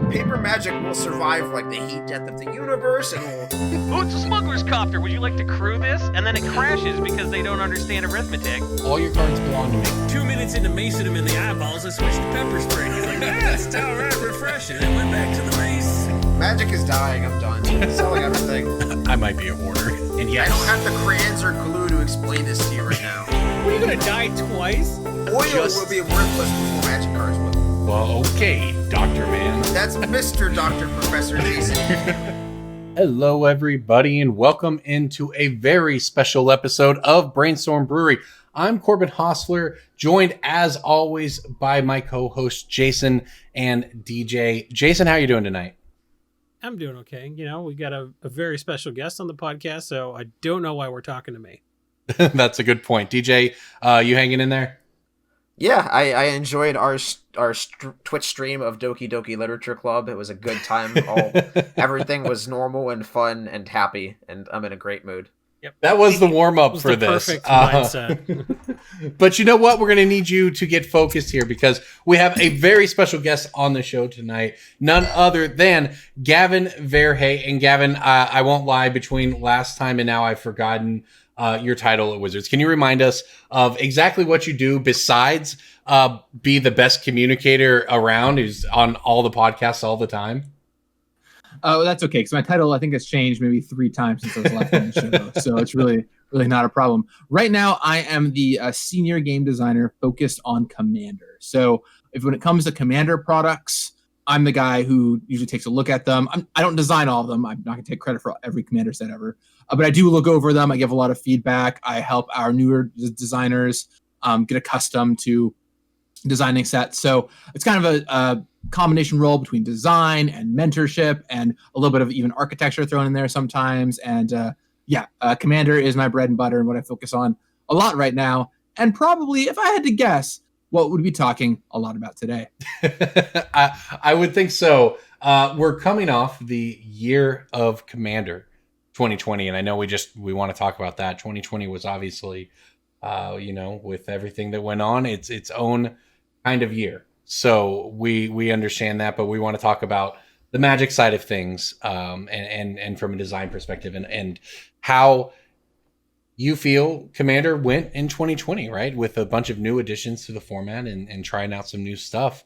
paper magic will survive like the heat death of the universe, and will... Oh, it's a smuggler's copter. Would you like to crew this? And then it crashes because they don't understand arithmetic. All your cards belong to me. 2 minutes into macing him in the eyeballs, I switched to pepper spray. He's like, yeah, it's all right, refreshing. And went back to the mace. Magic is dying. I'm done. Selling everything. I might be a hoarder. And I don't have the crayons or glue to explain this to you right now. What, are you gonna die twice? Oil will be worthless before magic cards will. Well, okay, Dr. Man. That's Mr. Dr. Professor Jason. Hello, everybody, and welcome into a very special episode of Brainstorm Brewery. I'm Corbin Hostler, joined as always by my co-host Jason and DJ. Jason, how are you doing tonight? I'm doing okay. You know, we got a very special guest on the podcast, so I don't know why we're talking to me. That's a good point. DJ, you hanging in there? Yeah, I enjoyed our Twitch stream of Doki Doki Literature Club. It was a good time. Everything was normal and fun and happy, and I'm in a great mood. Yep. That was the warm-up for this. Perfect mindset. But you know what? We're going to need you to get focused here because we have a very special guest on the show tonight. None other than Gavin Verhey. And Gavin, I won't lie, between last time and now I've forgotten your title at Wizards. Can you remind us of exactly what you do besides be the best communicator around who's on all the podcasts all the time? Oh, that's okay, because my title, I think, has changed maybe 3 times since I was last on the show, so it's really not a problem. Right now, I am the senior game designer focused on Commander. So when it comes to Commander products, I'm the guy who usually takes a look at them. I don't design all of them. I'm not going to take credit for every Commander set ever, but I do look over them. I give a lot of feedback. I help our newer designers get accustomed to designing sets. So it's kind of a combination role between design and mentorship and a little bit of even architecture thrown in there sometimes. And Commander is my bread and butter and what I focus on a lot right now. And probably, if I had to guess, what would we be talking a lot about today? I would think so. We're coming off the year of Commander 2020. And I know we want to talk about that. 2020 was obviously, with everything that went on, its own kind of year. So we understand that, but we want to talk about the Magic side of things, and from a design perspective, and how you feel Commander went in 2020, right? With a bunch of new additions to the format and trying out some new stuff.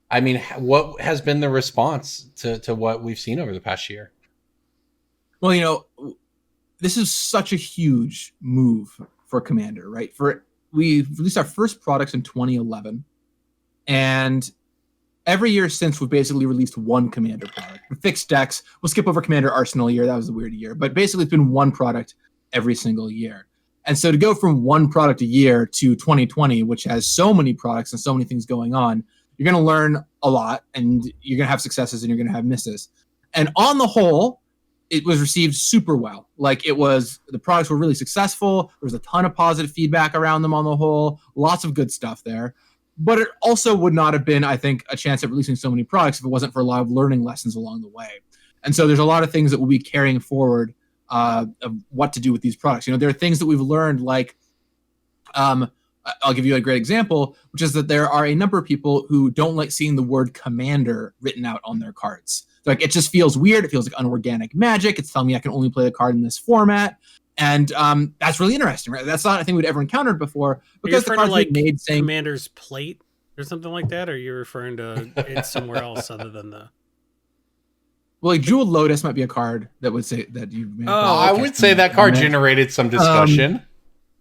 I mean, what has been the response to what we've seen over the past year? Well, this is such a huge move for Commander, right? We released our first products in 2011. And every year since, we've basically released one Commander product. For fixed decks, we'll skip over Commander Arsenal year. That was a weird year. But basically, it's been one product every single year. And so to go from one product a year to 2020, which has so many products and so many things going on, you're going to learn a lot, and you're going to have successes and you're going to have misses. And on the whole, it was received super well. The products were really successful. There was a ton of positive feedback around them on the whole. Lots of good stuff there. But it also would not have been, I think, a chance at releasing so many products if it wasn't for a lot of learning lessons along the way. And so there's a lot of things that we'll be carrying forward of what to do with these products. There are things that we've learned, like, I'll give you a great example, which is that there are a number of people who don't like seeing the word Commander written out on their cards. It just feels weird. It feels like unorganic magic. It's telling me I can only play the card in this format. And that's really interesting, right? That's not a thing we'd ever encountered before. Because the cards made saying Commander's plate or something like that, or are you referring to it somewhere else other than the... Well, Jeweled Lotus might be a card that would say that you made. I would say that card generated some discussion.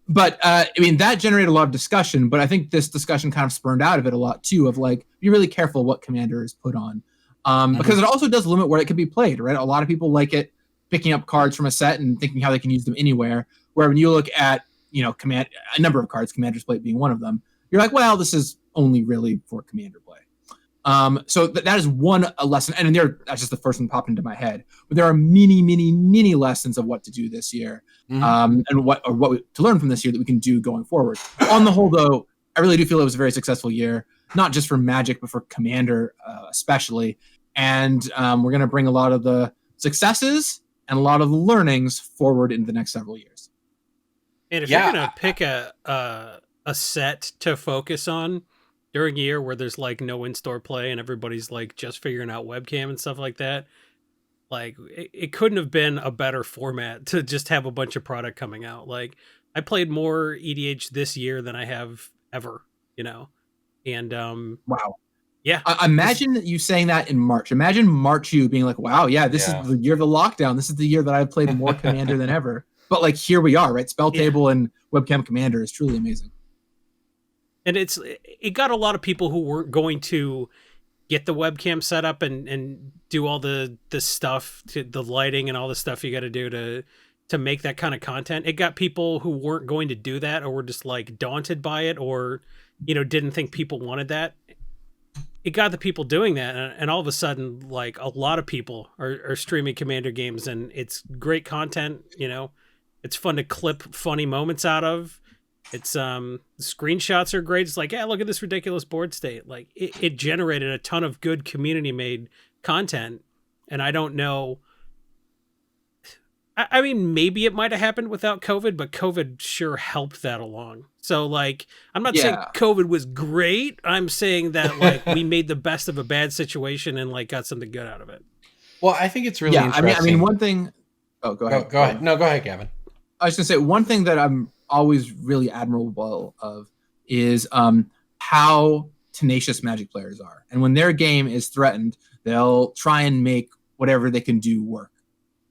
But that generated a lot of discussion, but I think this discussion kind of spurned out of it a lot too, of be really careful what Commander is put on. Because it also does limit where it can be played, right? A lot of people like it picking up cards from a set and thinking how they can use them anywhere. Where when you look at, a number of cards, Commander's Plate being one of them, you're like, well, this is only really for Commander play. So that is one lesson. And that's just the first one popped into my head. But there are many, many, many lessons of what to do this year, and what to learn from this year that we can do going forward. On the whole, though, I really do feel it was a very successful year, not just for Magic, but for Commander especially. And we're going to bring a lot of the successes and a lot of the learnings forward into the next several years. And if you're going to pick a set to focus on, during a year where there's like no in-store play and everybody's like just figuring out webcam and stuff like that. Like it couldn't have been a better format to just have a bunch of product coming out. Like I played more EDH this year than I have ever, you know? And Wow. yeah. Imagine you saying that in March. Imagine March you being like, wow, yeah, this Yeah. is the year of the lockdown. This is the year that I've played more Commander than ever. But like here we are, right? Spell Table and Webcam Commander is truly amazing. And it got a lot of people who weren't going to get the webcam set up and do all the stuff, to the lighting and all the stuff you got to do to make that kind of content. It got people who weren't going to do that or were just like daunted by it, or, you know, didn't think people wanted that. It got the people doing that, and all of a sudden, like, a lot of people are streaming Commander games, and it's great content. You know, it's fun to clip funny moments out of. It's screenshots are great. It's like, yeah, look at this ridiculous board state. Like it generated a ton of good community made content, and I don't know. I mean, maybe it might have happened without COVID, but COVID sure helped that along. So, like, I'm not saying COVID was great. I'm saying that, like, we made the best of a bad situation and, like, got something good out of it. Well, I think it's really interesting. I mean, one thing. Oh, go ahead. Go ahead. No, go ahead, Gavin. I was going to say, one thing that I'm always really admirable of is how tenacious Magic players are. And when their game is threatened, they'll try and make whatever they can do work.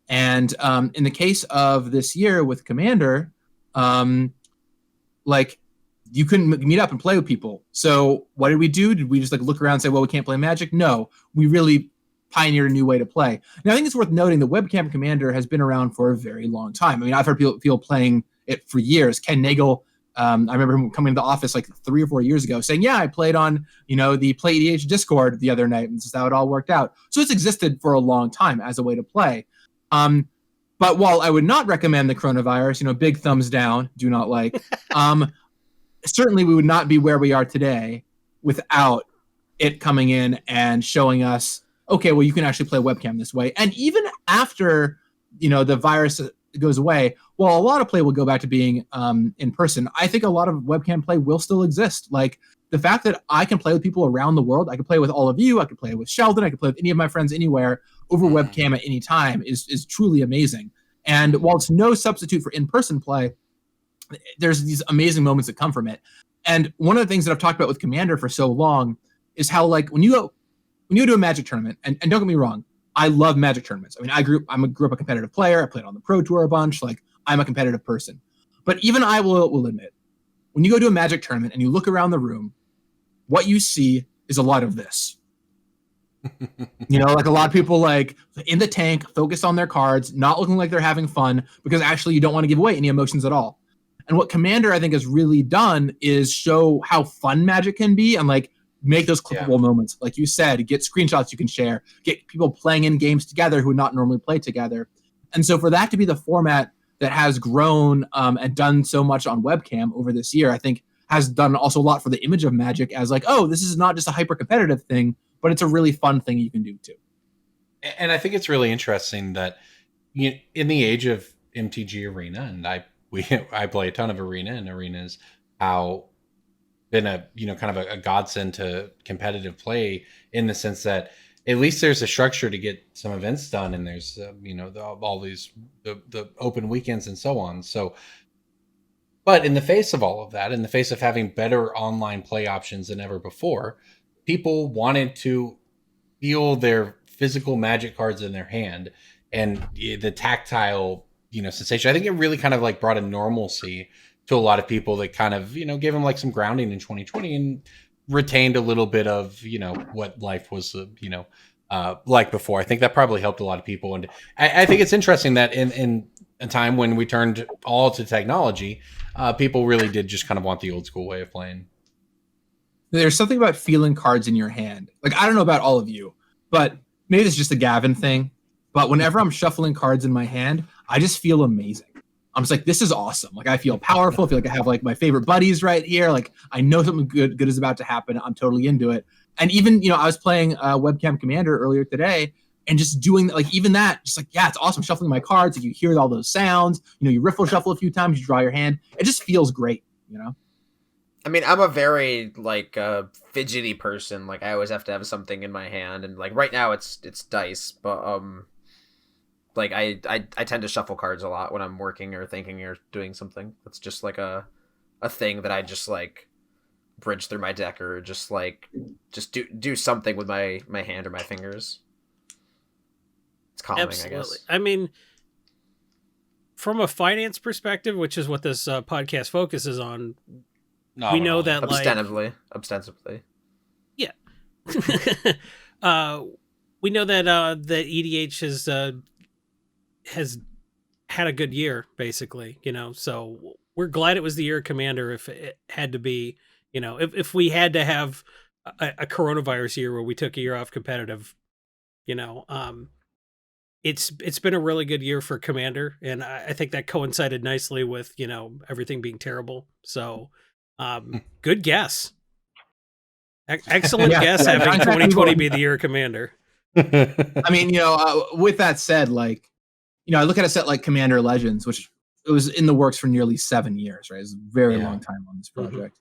And in the case of this year with Commander, like, you couldn't meet up and play with people. So what did we do? Did we just like look around and say, well, we can't play Magic? No, we really pioneered a new way to play. Now, I think it's worth noting that Webcam Commander has been around for a very long time. I mean, I've heard people playing it for years. Ken Nagel, I remember him coming to the office like 3 or 4 years ago saying, yeah, I played on, you know, the Play EDH Discord the other night, and this is how it all worked out. So it's existed for a long time as a way to play. But while I would not recommend the coronavirus, you know, big thumbs down, do not like, certainly we would not be where we are today without it coming in and showing us, okay, well, you can actually play webcam this way. And even after, you know, the virus goes away, well, a lot of play will go back to being in person. I think a lot of webcam play will still exist. Like the fact that I can play with people around the world, I can play with all of you, I can play with Sheldon, I can play with any of my friends anywhere over webcam at any time is truly amazing. And while it's no substitute for in-person play, there's these amazing moments that come from it. And one of the things that I've talked about with Commander for so long is how, like, when you go to a Magic tournament, and don't get me wrong, I love Magic tournaments. I mean, I grew up a competitive player. I played on the Pro Tour a bunch. Like, I'm a competitive person. But even I will admit, when you go to a Magic tournament and you look around the room, what you see is a lot of this. You know, like a lot of people like in the tank, focused on their cards, not looking like they're having fun, because actually you don't want to give away any emotions at all. And what Commander, I think, has really done is show how fun Magic can be and like make those clippable moments. Like you said, get screenshots you can share, get people playing in games together who would not normally play together. And so for that to be the format that has grown and done so much on webcam over this year, I think has done also a lot for the image of Magic as like, oh, this is not just a hyper competitive thing, but it's a really fun thing you can do too. And I think it's really interesting that in the age of MTG Arena, and I play a ton of Arena, and Arena's how been a kind of a godsend to competitive play in the sense that at least there's a structure to get some events done, and there's all these the open weekends and so on. So, but in the face of all of that, in the face of having better online play options than ever before, people wanted to feel their physical Magic cards in their hand and the tactile, sensation. I think it really kind of like brought a normalcy to a lot of people that kind of, gave them like some grounding in 2020 and retained a little bit of, what life was, like before. I think that probably helped a lot of people. And I think it's interesting that in a time when we turned all to technology, people really did just kind of want the old school way of playing. There's something about feeling cards in your hand. Like, I don't know about all of you, but maybe it's just a Gavin thing. But whenever I'm shuffling cards in my hand, I just feel amazing. I'm just like, this is awesome. Like, I feel powerful. I feel like I have like my favorite buddies right here. Like, I know something good is about to happen. I'm totally into it. And even, I was playing Webcam Commander earlier today and just doing like, even that, just like, yeah, it's awesome shuffling my cards. Like, you hear all those sounds, you riffle shuffle a few times, you draw your hand. It just feels great, I mean, I'm a very like fidgety person. Like I always have to have something in my hand, and like right now it's dice, but like I tend to shuffle cards a lot when I'm working or thinking or doing something. It's just like a thing that I just like bridge through my deck or just do something with my hand or my fingers. It's calming, Absolutely. I guess. I mean, from a finance perspective, which is what this podcast focuses on, we know that Ostensibly. Yeah. We know that the EDH has had a good year, basically, so we're glad it was the year of Commander if it had to be, if we had to have a coronavirus year where we took a year off competitive, it's been a really good year for Commander, and I think that coincided nicely with, everything being terrible. So good guess. Excellent guess having 2020 be the year of Commander. I mean, with that said, like, I look at a set like Commander Legends, which it was in the works for nearly 7 years, right? It's a very long time on this project.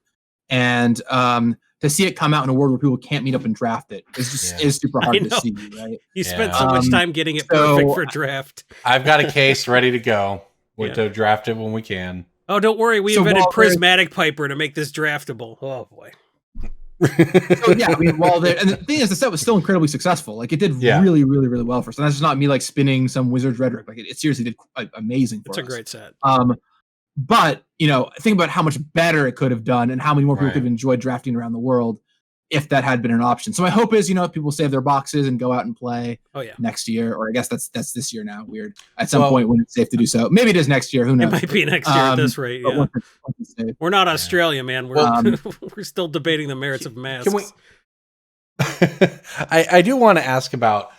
And to see it come out in a world where people can't meet up and draft it is super hard to see, right? You spent so much time getting it perfect for draft. I've got a case ready to go. To draft it when we can. Oh, don't worry. We invented Prismatic Piper to make this draftable. Oh, boy. So, yeah, I mean, and the thing is, the set was still incredibly successful. Like, it did really, really, really well for us. And that's just not me, like, spinning some Wizard's rhetoric. Like, it seriously did amazing for us. It's a great set. But, think about how much better it could have done and how many more people could have enjoyed drafting around the world if that had been an option. So my hope is, people save their boxes and go out and play next year. Or I guess that's this year now. Weird. At some point when it's safe to do so. Maybe it is next year. Who knows? It might be next year at this rate. Yeah. We're not Australia, man. We're we're still debating the merits of masks. I do want to ask about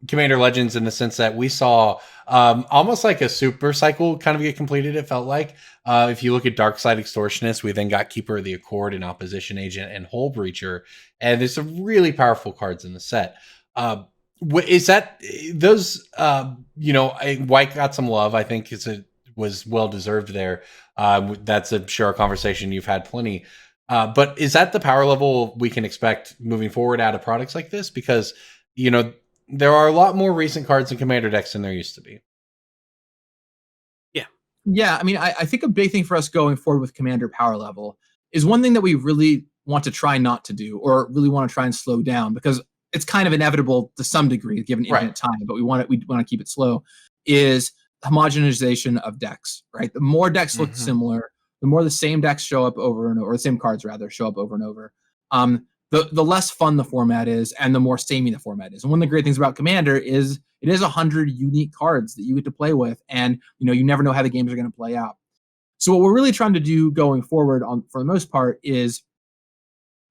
Commander Legends in the sense that we saw almost like a super cycle kind of get completed, it felt like. If you look at Darkside Extortionist, we then got Keeper of the Accord and Opposition Agent and Hull Breacher, and there's some really powerful cards in the set. Is that those? White got some love. I think was well deserved there. That's a conversation you've had plenty. But is that the power level we can expect moving forward out of products like this? Because there are a lot more recent cards in Commander decks than there used to be. Yeah, I mean, I think a big thing for us going forward with Commander power level is one thing that we really want to try not to do, or really want to try and slow down, because it's kind of inevitable to some degree given infinite time, but we want to keep it slow, is homogenization of decks, right? The more decks look similar, the more the same decks show up over and over, or the same cards rather show up over and over. The less fun the format is, and the more samey the format is. And one of the great things about Commander is it is 100 unique cards that you get to play with, and you never know how the games are going to play out. So what we're really trying to do going forward, for the most part, is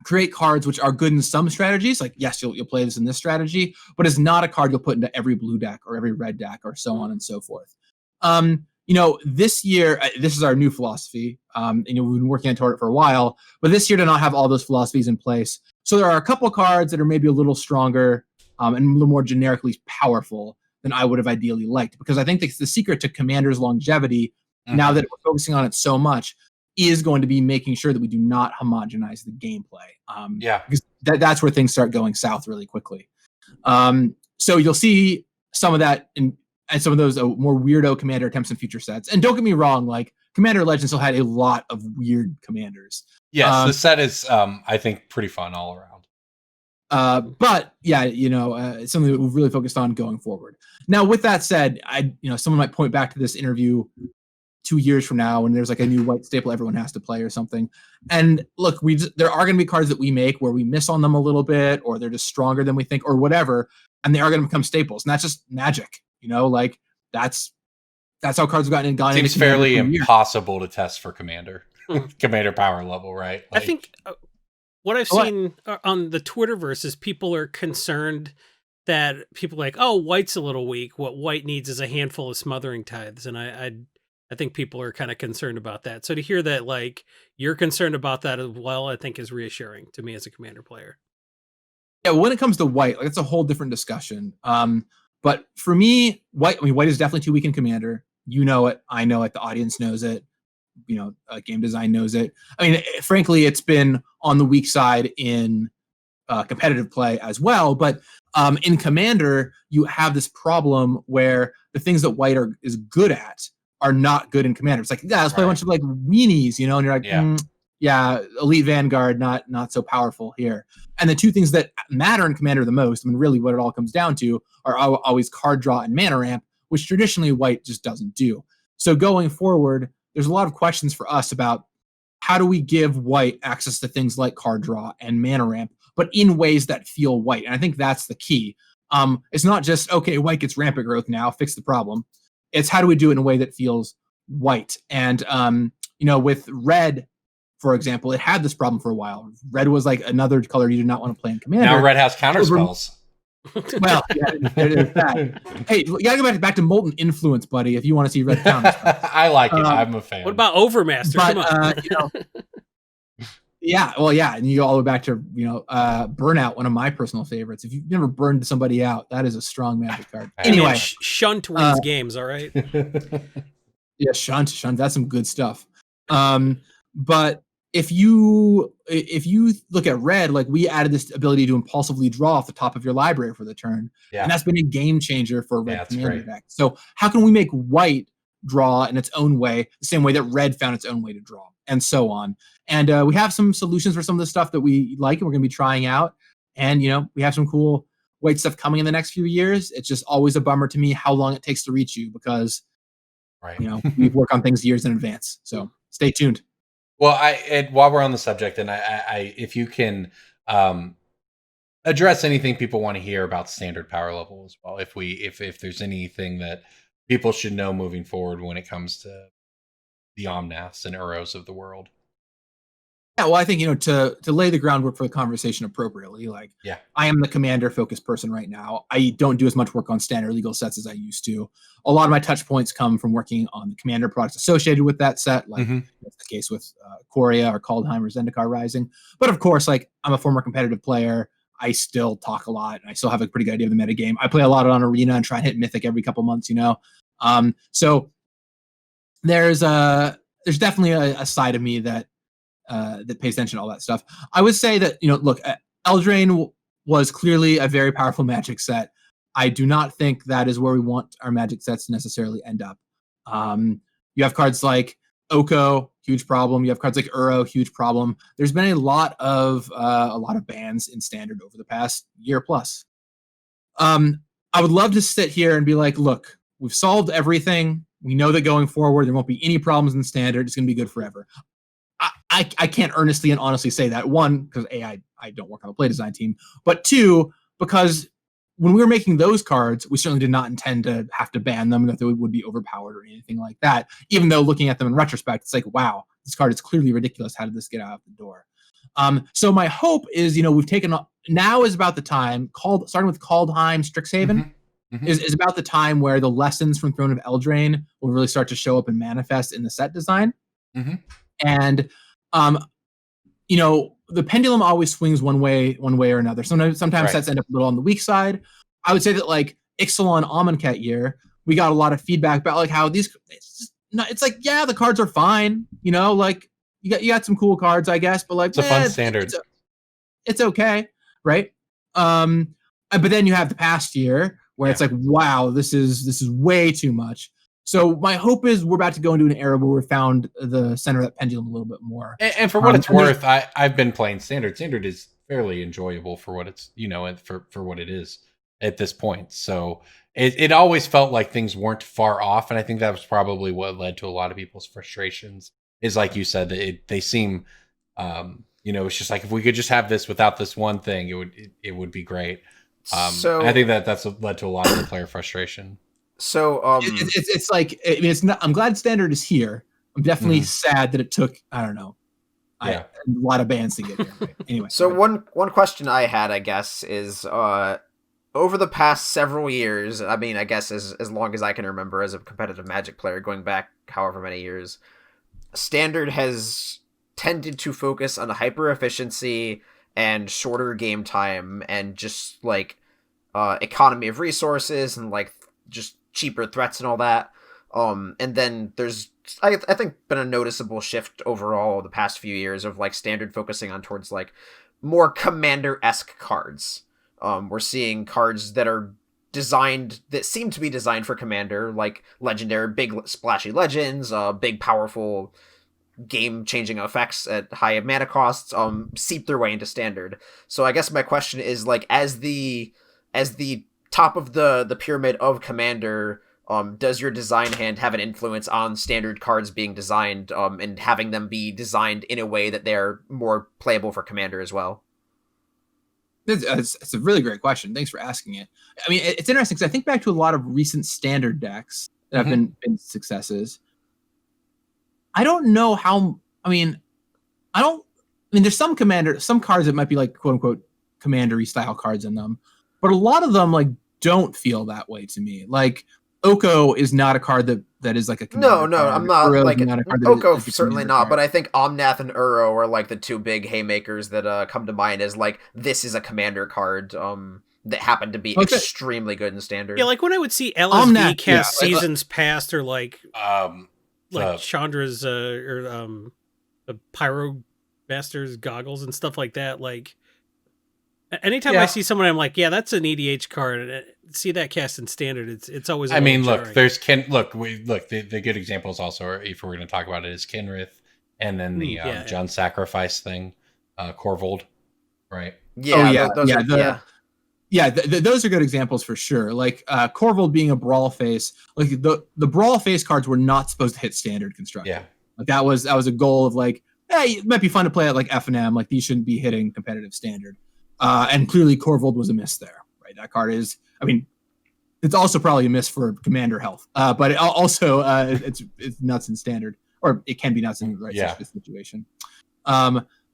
create cards which are good in some strategies. Like, yes, you'll play this in this strategy, but it's not a card you'll put into every blue deck or every red deck or so on and so forth. This year, this is our new philosophy. We've been working toward it for a while, but this year to not have all those philosophies in place. So there are a couple cards that are maybe a little stronger and a little more generically powerful than I would have ideally liked, because I think the secret to Commander's longevity, now that we're focusing on it so much, is going to be making sure that we do not homogenize the gameplay. Because that's where things start going south really quickly. So you'll see some of that and some of those more weirdo Commander attempts in future sets. And don't get me wrong, like, Commander Legends still had a lot of weird commanders. Yes, the set is, I think, pretty fun all around. But yeah, it's something that we've really focused on going forward. Now, with that said, someone might point back to this interview 2 years from now when there's like a new white staple everyone has to play or something. And look, there are going to be cards that we make where we miss on them a little bit, or they're just stronger than we think, or whatever, and they are going to become staples. And that's just magic, like that's how cards have gotten Seems fairly impossible to test for Commander. Commander power level, right? I think what I've seen on the Twitterverse is people are concerned that people are like, oh, white's a little weak. What white needs is a handful of smothering tithes. And I think people are kind of concerned about that. So to hear that, like, you're concerned about that as well, I think is reassuring to me as a Commander player. Yeah, when it comes to white, like, it's a whole different discussion. But for me, white is definitely too weak in Commander. You know it. I know it. The audience knows it. game design knows it. I mean, frankly, it's been on the weak side in competitive play as well. But in Commander, you have this problem where the things that White is good at are not good in Commander. It's like, yeah, let's play a bunch of like weenies, and you're like, yeah, Elite Vanguard, not so powerful here. And the two things that matter in Commander the most, I mean, really what it all comes down to are always card draw and mana ramp, which traditionally White just doesn't do. So going forward, there's a lot of questions for us about how do we give White access to things like card draw and mana ramp, but in ways that feel White. And I think that's the key. It's not just, okay, White gets rampant growth now, fix the problem. It's how do we do it in a way that feels White? And, with Red, for example, it had this problem for a while. Red was like another color you did not want to play in Commander. Now Red has counterspells. Well, there's that. Hey, you gotta go back to Molten Influence, buddy, if you want to see Red counterspells. I like it. I'm a fan. What about Overmaster? Come on. Yeah, well, yeah, and you go all the way back to Burnout, one of my personal favorites. If you've never burned somebody out, that is a strong Magic card. Anyway, Shunt wins games, all right. Yeah, Shunt, that's some good stuff. But if you look at Red, like we added this ability to impulsively draw off the top of your library for the turn, and that's been a game changer for Red Commander deck. So how can we make White draw in its own way, the same way that Red found its own way to draw, and so on? And we have some solutions for some of the stuff that we like, and we're going to be trying out. And we have some cool White stuff coming in the next few years. It's just always a bummer to me how long it takes to reach you because we work on things years in advance. So stay tuned. Well, while we're on the subject, and I if you can address anything people want to hear about standard power level as well, if there's anything that people should know moving forward when it comes to the Omnaths and Uros of the world. Yeah, well, I think to lay the groundwork for the conversation appropriately. I am the Commander focused person right now. I don't do as much work on standard legal sets as I used to. A lot of my touch points come from working on the Commander products associated with that set, like that's the case with Coria or Kaldheim or Zendikar Rising. But of course, I'm a former competitive player. I still talk a lot, and I still have a pretty good idea of the metagame. I play a lot on Arena and try and hit Mythic every couple months. So there's definitely a side of me that pays attention to all that stuff. I would say that, look, Eldraine was clearly a very powerful Magic set. I do not think that is where we want our Magic sets to necessarily end up. You have cards like Oko, huge problem. You have cards like Uro, huge problem. There's been a lot of bans in Standard over the past year plus. I would love to sit here and be like, look, we've solved everything. We know that going forward, there won't be any problems in Standard. It's going to be good forever. I can't earnestly and honestly say that. One, because I don't work on the play design team, but two, because when we were making those cards, we certainly did not intend to have to ban them, that they would be overpowered or anything like that. Even though looking at them in retrospect, it's like, wow, this card is clearly ridiculous. How did this get out the door? So my hope is, we've taken, now is about the time, starting with Kaldheim, Strixhaven, is about the time where the lessons from Throne of Eldraine will really start to show up and manifest in the set design. And, the pendulum always swings one way or another. Sometimes sets end up a little on the weak side. I would say that Ixalan Amonkhet year, we got a lot of feedback about how these, the cards are fine. You got some cool cards, I guess, but it's a fun standard. It's okay. Right. But then you have the past year where it's wow, this is way too much. So my hope is we're about to go into an era where we found the center of that pendulum a little bit more. And for what it's worth, I've been playing Standard. Standard is fairly enjoyable for what it's, for what it is at this point. So it always felt like things weren't far off. And I think that was probably what led to a lot of people's frustrations is, like you said, that they seem, it's just like, if we could just have this without this one thing, it would be great. So I think that's led to a lot of the player frustration. So it's like, it's not. I'm glad Standard is here. I'm definitely sad that it took, I don't know, a lot of bands to get here. Right? Anyway. So one question I had, I guess, is over the past several years. I mean, I guess as long as I can remember as a competitive Magic player, going back however many years, Standard has tended to focus on hyper efficiency and shorter game time and just economy of resources and just cheaper threats and all that. And then there's I think been a noticeable shift overall the past few years of like Standard focusing on towards like more Commander-esque cards. We're seeing cards that are designed that seem to be designed for Commander, like legendary big splashy legends, big powerful game-changing effects at high mana costs, seep their way into Standard. So I guess my question is like, as the top of the pyramid of Commander, does your design hand have an influence on Standard cards being designed, and having them be designed in a way that they're more playable for Commander as well? It's a really great question. Thanks for asking it. I mean, it's interesting because I think back to a lot of recent Standard decks that have been successes. I don't know how. I mean, there's some cards that might be like quote unquote Commander-y style cards in them, but a lot of them like don't feel that way to me. Like Oko is not a card that is like a Commander no, card. I'm not Uro like is not a card that Oko, is a certainly Commander not. card. But I think Omnath and Uro are like the two big haymakers that come to mind as like this is a Commander card that happened to be extremely good in Standard. Yeah, like when I would see LSV Omnath, cast yeah, Seasons Past or like The- Chandra's the Pyro Master's goggles and stuff like that. Like anytime I see someone, I'm like, yeah, that's an EDH card. And see that cast in Standard, it's always. I mean, look, jarring. there's the good examples also are, if we're going to talk about it, is Kenrith, and then the John Sacrifice thing, Corvold, right? Yeah, those are good examples for sure. Like Corvold being a brawl face, like the brawl face cards were not supposed to hit Standard construction. Yeah, like that was a goal of like, hey, it might be fun to play at like F&M. Like these shouldn't be hitting competitive Standard. And clearly Corvold was a miss there, right? That card is, I mean, it's also probably a miss for Commander health, but it also it's nuts in Standard, or it can be nuts in the right situation.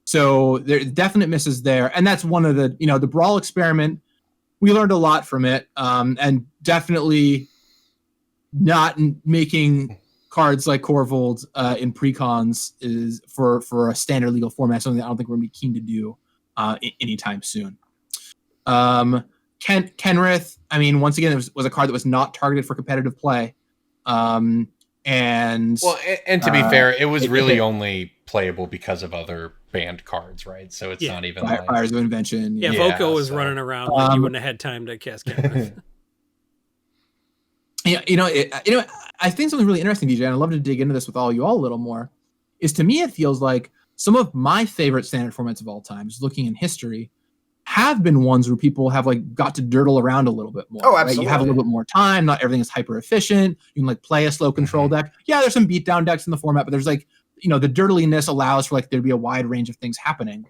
So there definite misses there, and that's one of the the brawl experiment. We learned a lot from it, and definitely not making cards like Corvold in precons is for a Standard legal format something that I don't think we're going to be keen to do anytime soon. Kenrith, I mean, once again, it was a card that was not targeted for competitive play. And to be fair, it was really only playable because of other banned cards, right? So it's not even Fires of Invention. Yeah, if Oko was running around, like, you wouldn't have had time to cast Kenrith. I think something really interesting, DJ, and I'd love to dig into this with all you all a little more, is to me it feels like some of my favorite Standard formats of all time, just looking in history, have been ones where people have like got to dirtle around a little bit more. Oh, absolutely. Right? You have a little bit more time. Not everything is hyper efficient. You can like play a slow control deck. Yeah, there's some beatdown decks in the format, but there's like, the dirtliness allows for like there to be a wide range of things happening.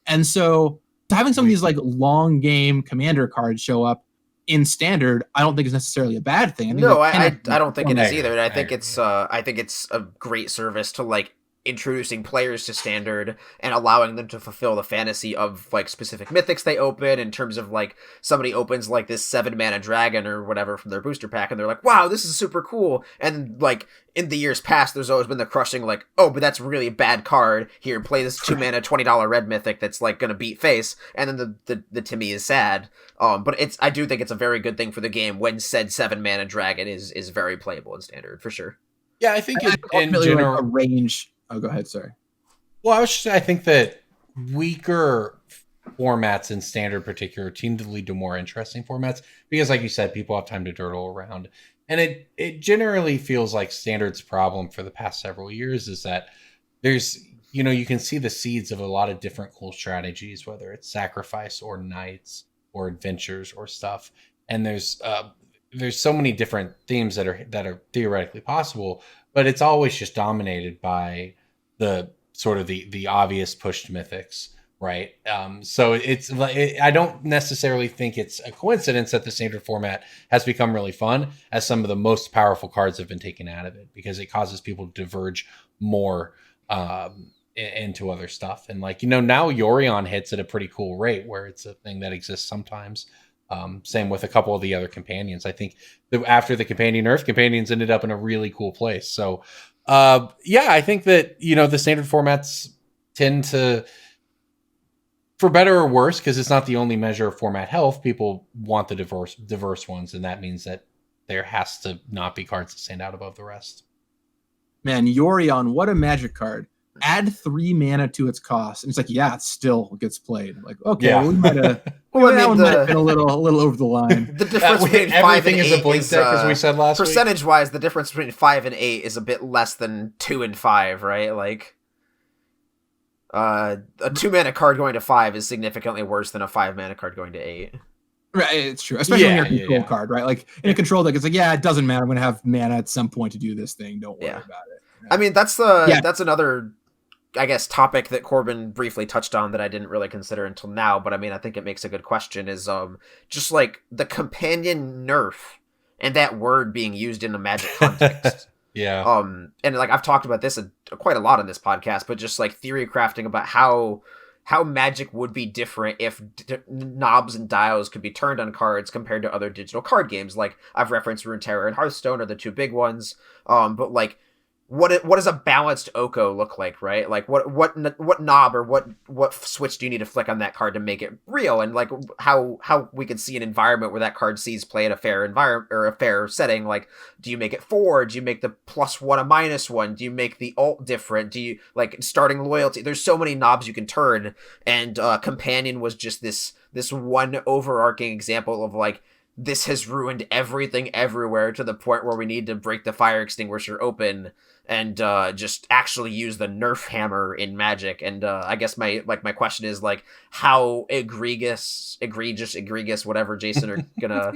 And so having some of these like long game Commander cards show up in Standard, I don't think is necessarily a bad thing. I don't think it is either. And I think it's a great service to like introducing players to Standard and allowing them to fulfill the fantasy of like specific mythics they open, in terms of like somebody opens like this 7-mana dragon or whatever from their booster pack and they're like, wow, this is super cool. And like in the years past, there's always been the crushing like, oh, but that's really a bad card. Here, play this 2-mana $20 red mythic that's like gonna beat face. And then the to me is sad. But I do think it's a very good thing for the game when said 7-mana dragon is very playable in Standard for sure. Yeah, I think in general, like a range. Oh, go ahead. Sorry. Well, I think that weaker formats in Standard particular tend to lead to more interesting formats because, like you said, people have time to dirtle around. And it generally feels like Standard's problem for the past several years is that there's, you can see the seeds of a lot of different cool strategies, whether it's Sacrifice or Knights or Adventures or stuff. And there's so many different themes that are theoretically possible, but it's always just dominated by the sort of the obvious pushed mythics, right? So I don't necessarily think it's a coincidence that the Standard format has become really fun, as some of the most powerful cards have been taken out of it, because it causes people to diverge more into other stuff. And like, now Yorion hits at a pretty cool rate where it's a thing that exists sometimes. Same with a couple of the other companions. I think after the companion nerf, companions ended up in a really cool place. So I think that, the Standard formats tend to, for better or worse, because it's not the only measure of format health, people want the diverse ones. And that means that there has to not be cards that stand out above the rest. Man, Yorion, what a magic card. Add 3 mana to its cost. And it's like, yeah, it still gets played. Like, okay, Yeah. we might have Well, I that mean, one might have been a little over the line. The difference between 5 and Everything 8 is a blink deck, as we said last week. percentage-wise, the difference between 5 and 8 is a bit less than 2 and 5, right? Like, a 2-mana card going to 5 is significantly worse than a 5-mana card going to 8. Right, it's true. Especially when Yeah, you're a control yeah. card, right? Like in a control deck, it's like, yeah, it doesn't matter. I'm gonna have mana at some point to do this thing. Don't worry about it. I mean, that's another, I guess, topic that Corbin briefly touched on that I didn't really consider until now, but I mean, I think it makes a good question, is just like the companion nerf and that word being used in a Magic context. Yeah. And like I've talked about this quite a lot on this podcast, but just like theory crafting about how Magic would be different if knobs and dials could be turned on cards compared to other digital card games. Like I've referenced Runeterra and Hearthstone are the 2 big ones. But like, what does a balanced Oko look like, right? Like what knob or what switch do you need to flick on that card to make it real? And like how we could see an environment where that card sees play in a fair environment or a fair setting. Like, do you make it 4? Do you make the +1 a -1? Do you make the ult different? Do you like starting loyalty? There's so many knobs you can turn, and Companion was just this one overarching example of like, this has ruined everything everywhere to the point where we need to break the fire extinguisher open and just actually use the nerf hammer in Magic. And I guess my question is like, how egregious, whatever Jason are gonna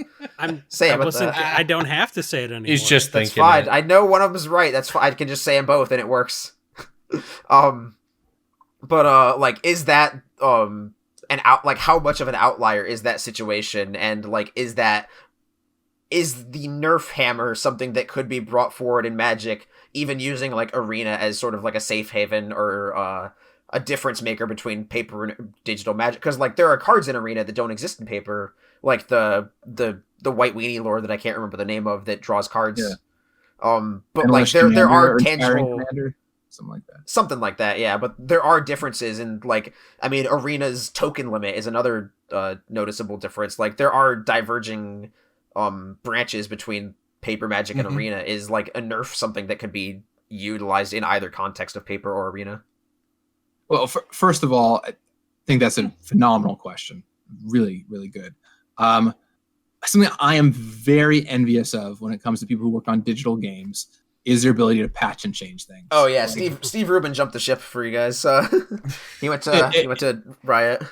say about that. I don't have to say it anymore. He's just That's thinking. fine. I know one of them's right. That's fine. I can just say them both and it works. But like, is that how much of an outlier is that situation? And like, is the nerf hammer something that could be brought forward in Magic, even using like Arena as sort of like a safe haven or a difference maker between paper and digital Magic? Because like, there are cards in Arena that don't exist in paper, like the White Weenie Lord that I can't remember the name of that draws cards. Yeah. But Endless like there are Commander or Inspiring tangible. Commander, something like that. Something like that, yeah. But there are differences in, like, I mean, Arena's token limit is another noticeable difference. Like, there are diverging branches between paper Magic and Arena. Is like a nerf something that could be utilized in either context of paper or Arena? Well, first of all, I think that's a phenomenal question. Really, really good. Something I am very envious of when it comes to people who work on digital games is their ability to patch and change things. Oh yeah, Steve Rubin jumped the ship for you guys. He went to Riot.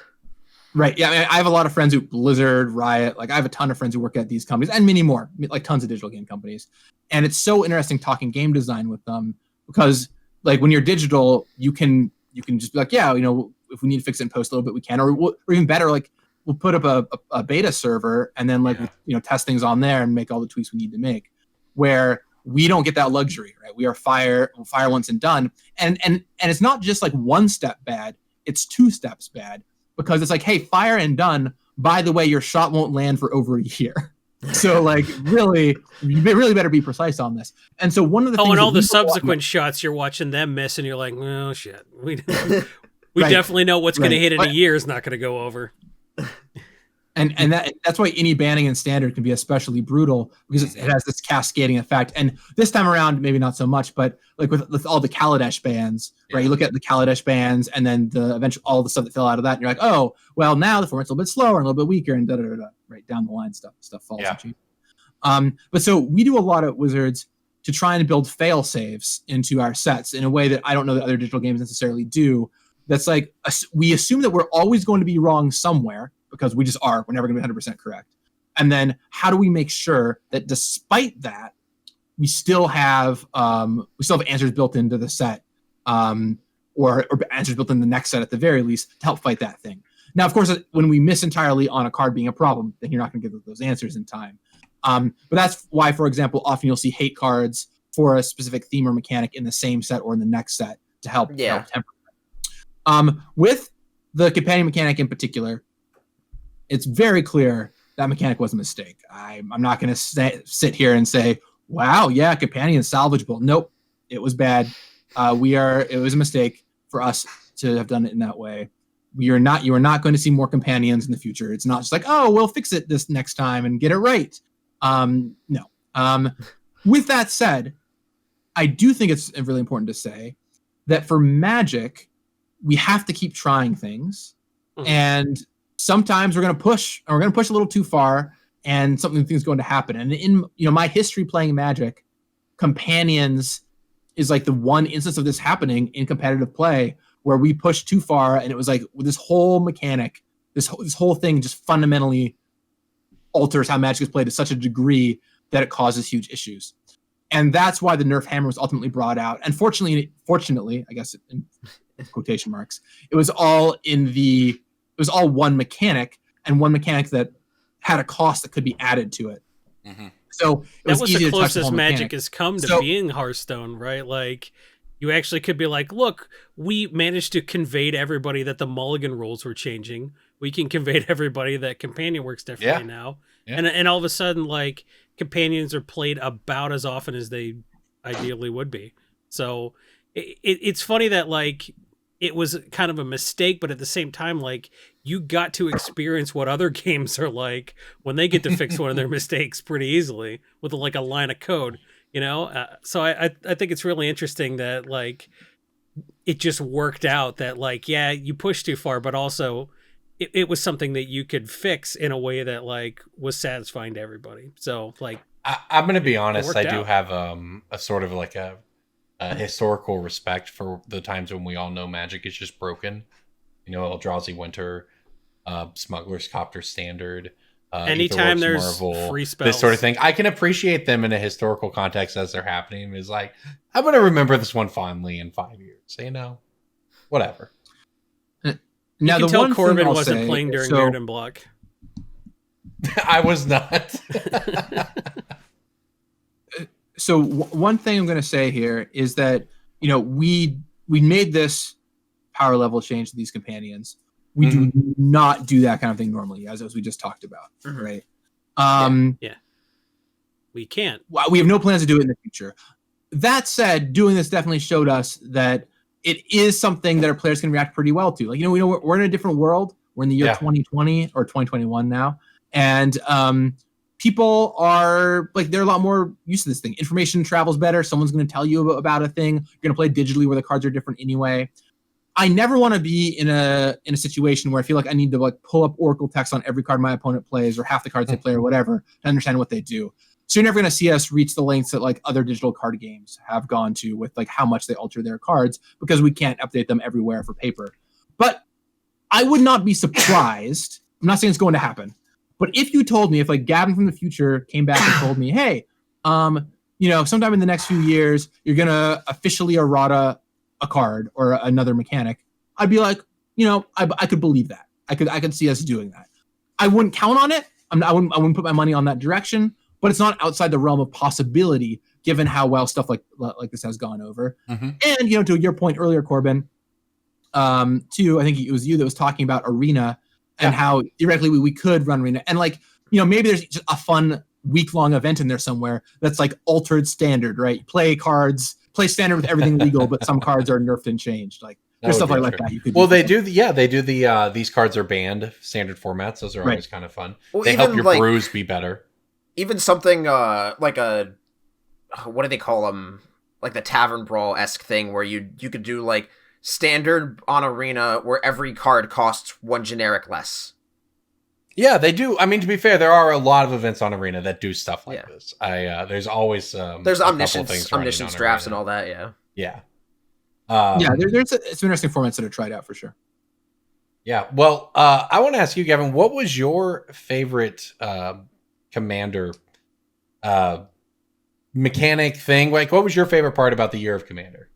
Right. Yeah. I mean, I have a lot of friends who Blizzard, Riot. Like, I have a ton of friends who work at these companies and many more, like tons of digital game companies. And it's so interesting talking game design with them because, like, when you're digital, you can just be like, yeah, you know, if we need to fix it in post a little bit, we can, or even better, like, we'll put up a beta server and then test things on there and make all the tweaks we need to make. Where we don't get that luxury, right? We are fire once and done. And it's not just like one step bad; it's 2 steps bad. Because it's like, hey, fire and done. By the way, your shot won't land for over a year. So, like, really, you really better be precise on this. And so one of the things and all the subsequent shots, you're watching them miss, and you're like, oh shit, we Right. definitely know what's going to hit in But- a year is not going to go over. And that's why any banning in standard can be especially brutal because it has this cascading effect. And this time around, maybe not so much, but like with all the Kaladesh bans, right? You look at the Kaladesh bans and then the eventual all the stuff that fell out of that, and you're like, oh, well, now the format's a little bit slower and a little bit weaker, and right down the line stuff falls cheap. But so we do a lot at Wizards to try and build fail saves into our sets in a way that I don't know that other digital games necessarily do. That's like we assume that we're always going to be wrong somewhere. Because we just are. We're never going to be 100% correct. And then how do we make sure that despite that, we still have answers built into the set or answers built in the next set at the very least to help fight that thing. Now, of course, when we miss entirely on a card being a problem, then you're not going to get those answers in time. But that's why, for example, often you'll see hate cards for a specific theme or mechanic in the same set or in the next set to help temper it. With the companion mechanic in particular, it's very clear that mechanic was a mistake. I'm not going to sit here and say, wow, yeah, companion is salvageable. Nope, it was bad. It was a mistake for us to have done it in that way. You are not going to see more companions in the future. It's not just like, oh, we'll fix it this next time and get it right. No. With that said, I do think it's really important to say that for Magic, we have to keep trying things, and sometimes we're going to push, and we're going to push a little too far, and something's going to happen. And in my history playing Magic, companions is like the one instance of this happening in competitive play where we pushed too far, and it was like this whole mechanic, this whole thing just fundamentally alters how Magic is played to such a degree that it causes huge issues. And that's why the Nerf hammer was ultimately brought out. And fortunately, I guess in quotation marks, it was all one mechanic, and one mechanic that had a cost that could be added to it. Mm-hmm. So that was easy the to touch closest whole Magic mechanic. has come to being Hearthstone, right? Like, you actually could be like, look, we managed to convey to everybody that the mulligan rules were changing. We can convey to everybody that companion works differently now. Yeah. And all of a sudden, like, companions are played about as often as they ideally would be. So it's funny that, like, it was kind of a mistake, but at the same time, like, you got to experience what other games are like when they get to fix one of their mistakes pretty easily with like a line of code, So I think it's really interesting that, like, it just worked out that, like, yeah, you pushed too far, but also it was something that you could fix in a way that, like, was satisfying to everybody. So, like, I'm going to be honest, I do have a sort of like a historical respect for the times when we all know Magic is just broken. Eldrazi Winter, Smuggler's Copter Standard, anytime there's Marvel, free spells, this sort of thing. I can appreciate them in a historical context as they're happening. Is like, I'm going to remember this one fondly in 5 years. Whatever. Now, you can tell Corbin wasn't playing during Garden Block. I was not. So one thing I'm going to say here is that, we made this power level change to these companions. We do not do that kind of thing normally, as we just talked about, right? Yeah. We can't. We have no plans to do it in the future. That said, doing this definitely showed us that it is something that our players can react pretty well to. Like, we're in a different world. We're in the year 2020 or 2021 now. And people are like, they're a lot more used to this thing. Information travels better. Someone's going to tell you about a thing. You're going to play digitally where the cards are different anyway. I never want to be in a situation where I feel like I need to, like, pull up Oracle text on every card my opponent plays or half the cards they play or whatever to understand what they do. So you're never going to see us reach the lengths that, like, other digital card games have gone to with, like, how much they alter their cards, because we can't update them everywhere for paper. But I would not be surprised. I'm not saying it's going to happen. But if you told me, if, like, Gavin from the future came back and told me, hey, sometime in the next few years, you're going to officially errata a card or another mechanic, I'd be like, I could believe that. I could see us doing that. I wouldn't count on it. I wouldn't put my money on that direction, but it's not outside the realm of possibility given how well stuff like this has gone over. And, to your point earlier, Corbin, too, I think it was you that was talking about Arena and how theoretically we could run Arena. And, like, maybe there's just a fun week-long event in there somewhere that's, like, altered standard, right? Play standard with everything legal, but some cards are nerfed and changed. Like, there's stuff like that. You could. Well, they do the these cards are banned standard formats. Those are always kind of fun. Well, they help your brews be better. Even something like what do they call them? Like the Tavern Brawl-esque thing where you could do, like, standard on Arena where every card costs one generic less. Yeah, they do. I mean, to be fair, there are a lot of events on Arena that do stuff like this. There's always there's omniscience drafts and all that. Yeah. There's some interesting formats that are tried out for sure. Yeah. Well, I want to ask you, Gavin, what was your favorite Commander mechanic thing? Like, what was your favorite part about the year of Commander?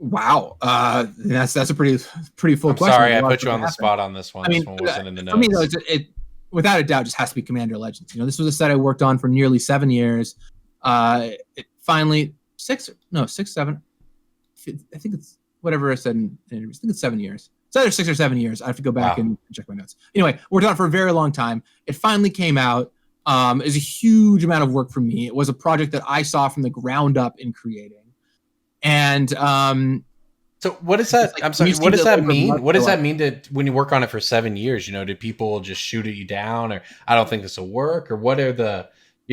Wow, that's a pretty full question. Sorry, I put you on the spot on this one. This one wasn't in the notes. For me, though, it without a doubt just has to be Commander Legends. This was a set I worked on for nearly 7 years. It finally 6, 7. I think it's whatever I said in interviews. I think it's 7 years. It's either 6 or 7 years. I have to go back and check my notes. Anyway, worked on it for a very long time. It finally came out. It was a huge amount of work for me. It was a project that I saw from the ground up in creating. And so what does that? Like, I'm sorry. What does that mean? What does that mean to when you work on it for 7 years? Do people just shoot at you down, or I don't think this will work, or what are the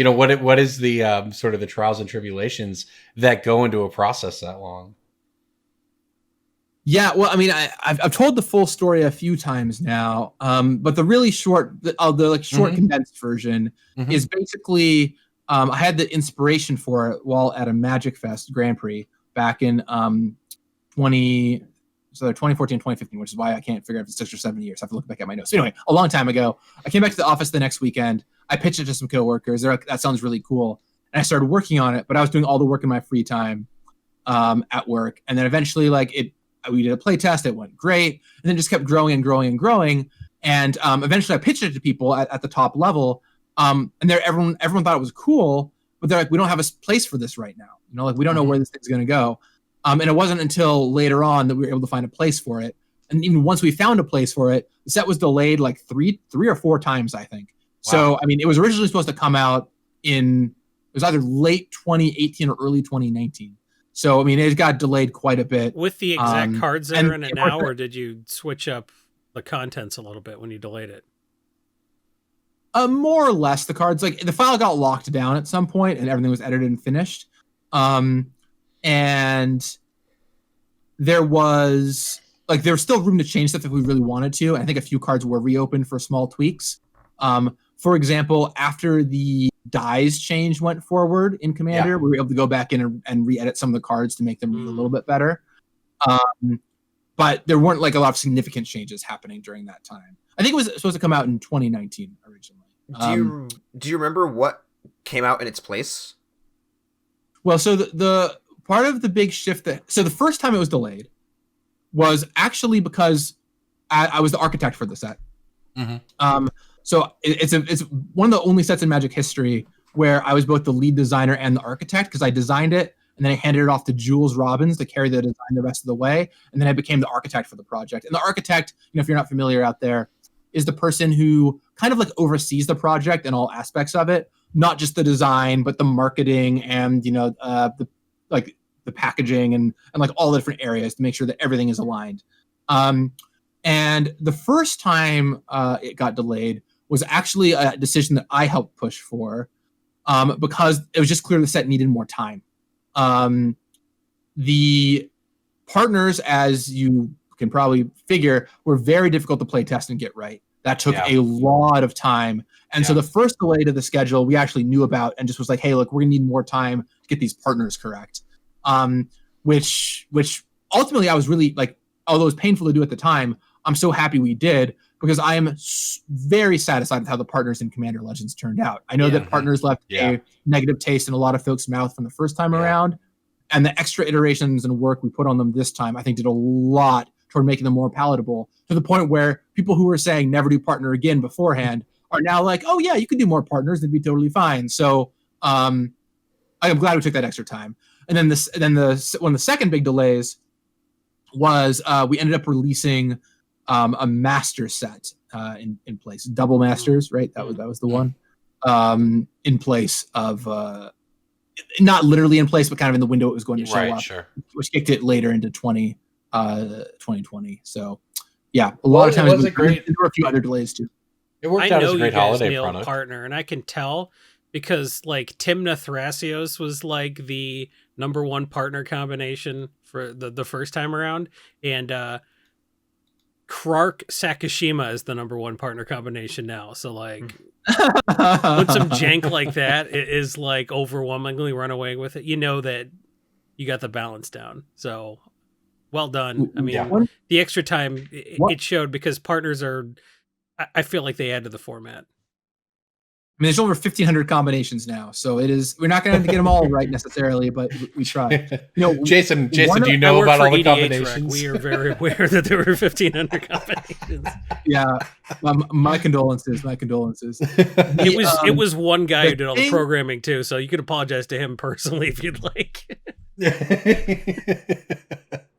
what is the sort of the trials and tribulations that go into a process that long? Yeah, well, I mean, I've told the full story a few times now, but the really short, the like short condensed version is basically I had the inspiration for it while at a Magic Fest Grand Prix back in 2014, 2015, which is why I can't figure out if it's 6 or 7 years. I have to look back at my notes. So anyway, a long time ago, I came back to the office the next weekend. I pitched it to some coworkers. They're like, that sounds really cool. And I started working on it, but I was doing all the work in my free time at work. And then eventually, we did a play test. It went great. And then just kept growing and growing and growing. And eventually I pitched it to people at the top level. And everyone thought it was cool, but they're like, we don't have a place for this right now. We don't know where this thing's going to go. And it wasn't until later on that we were able to find a place for it. And even once we found a place for it, the set was delayed like three or four times, I think. Wow. So, I mean, it was originally supposed to come out it was either late 2018 or early 2019. So, I mean, it got delayed quite a bit. With the exact cards that are in it now, or did you switch up the contents a little bit when you delayed it? More or less the cards. Like, the file got locked down at some point and everything was edited and finished. And there was still room to change stuff if we really wanted to. And I think a few cards were reopened for small tweaks. For example, after the dies change went forward in Commander, we were able to go back in and re-edit some of the cards to make them read a little bit better. But there weren't like a lot of significant changes happening during that time. I think it was supposed to come out in 2019 originally. Do you remember what came out in its place? Well, so the part of the big shift so the first time it was delayed was actually because I was the architect for the set. So it's one of the only sets in Magic history where I was both the lead designer and the architect, because I designed it and then I handed it off to Jules Robbins to carry the design the rest of the way, and then I became the architect for the project. And the architect, if you're not familiar out there, is the person who kind of like oversees the project and all aspects of it, not just the design, but the marketing and the packaging and like all the different areas to make sure that everything is aligned. And the first time it got delayed was actually a decision that I helped push for, because it was just clear the set needed more time. The partners, as you can probably figure, were very difficult to play test and get right. That took a lot of time. And so the first delay to the schedule we actually knew about and just was like, hey, look, we're gonna need more time to get these partners correct. Which ultimately I was really like, although it was painful to do at the time, I'm so happy we did, because I am very satisfied with how the partners in Commander Legends turned out. I know that partners left a negative taste in a lot of folks' mouth from the first time around, and the extra iterations and work we put on them this time, I think, did a lot toward making them more palatable, to the point where people who were saying never do partner again beforehand are now like, oh yeah, you could do more partners, it'd be totally fine. So I am glad we took that extra time. And then one of the second big delays was we ended up releasing a master set in place, double masters, right? That was the one in place of not literally in place, but kind of in the window it was going to show up, which kicked it later into 2020. So yeah, a lot of times there were a few other delays too. It worked out as a great holiday product. Partner, and I can tell because like Timna Thrasios was like the number one partner combination for the first time around, and Krark Sakashima is the number one partner combination now. So like when some jank like that is like overwhelmingly run away with it, you know that you got the balance down. So well done. I mean, the extra time it showed, because partners I feel like they add to the format. I mean, there's over 1,500 combinations now, so it is. We're not going to get them all right necessarily, but we try. Jason, do you know about all the combinations? We are very aware that there were 1,500 combinations. Yeah, my condolences. It was one guy who did all the programming too, so you could apologize to him personally if you'd like.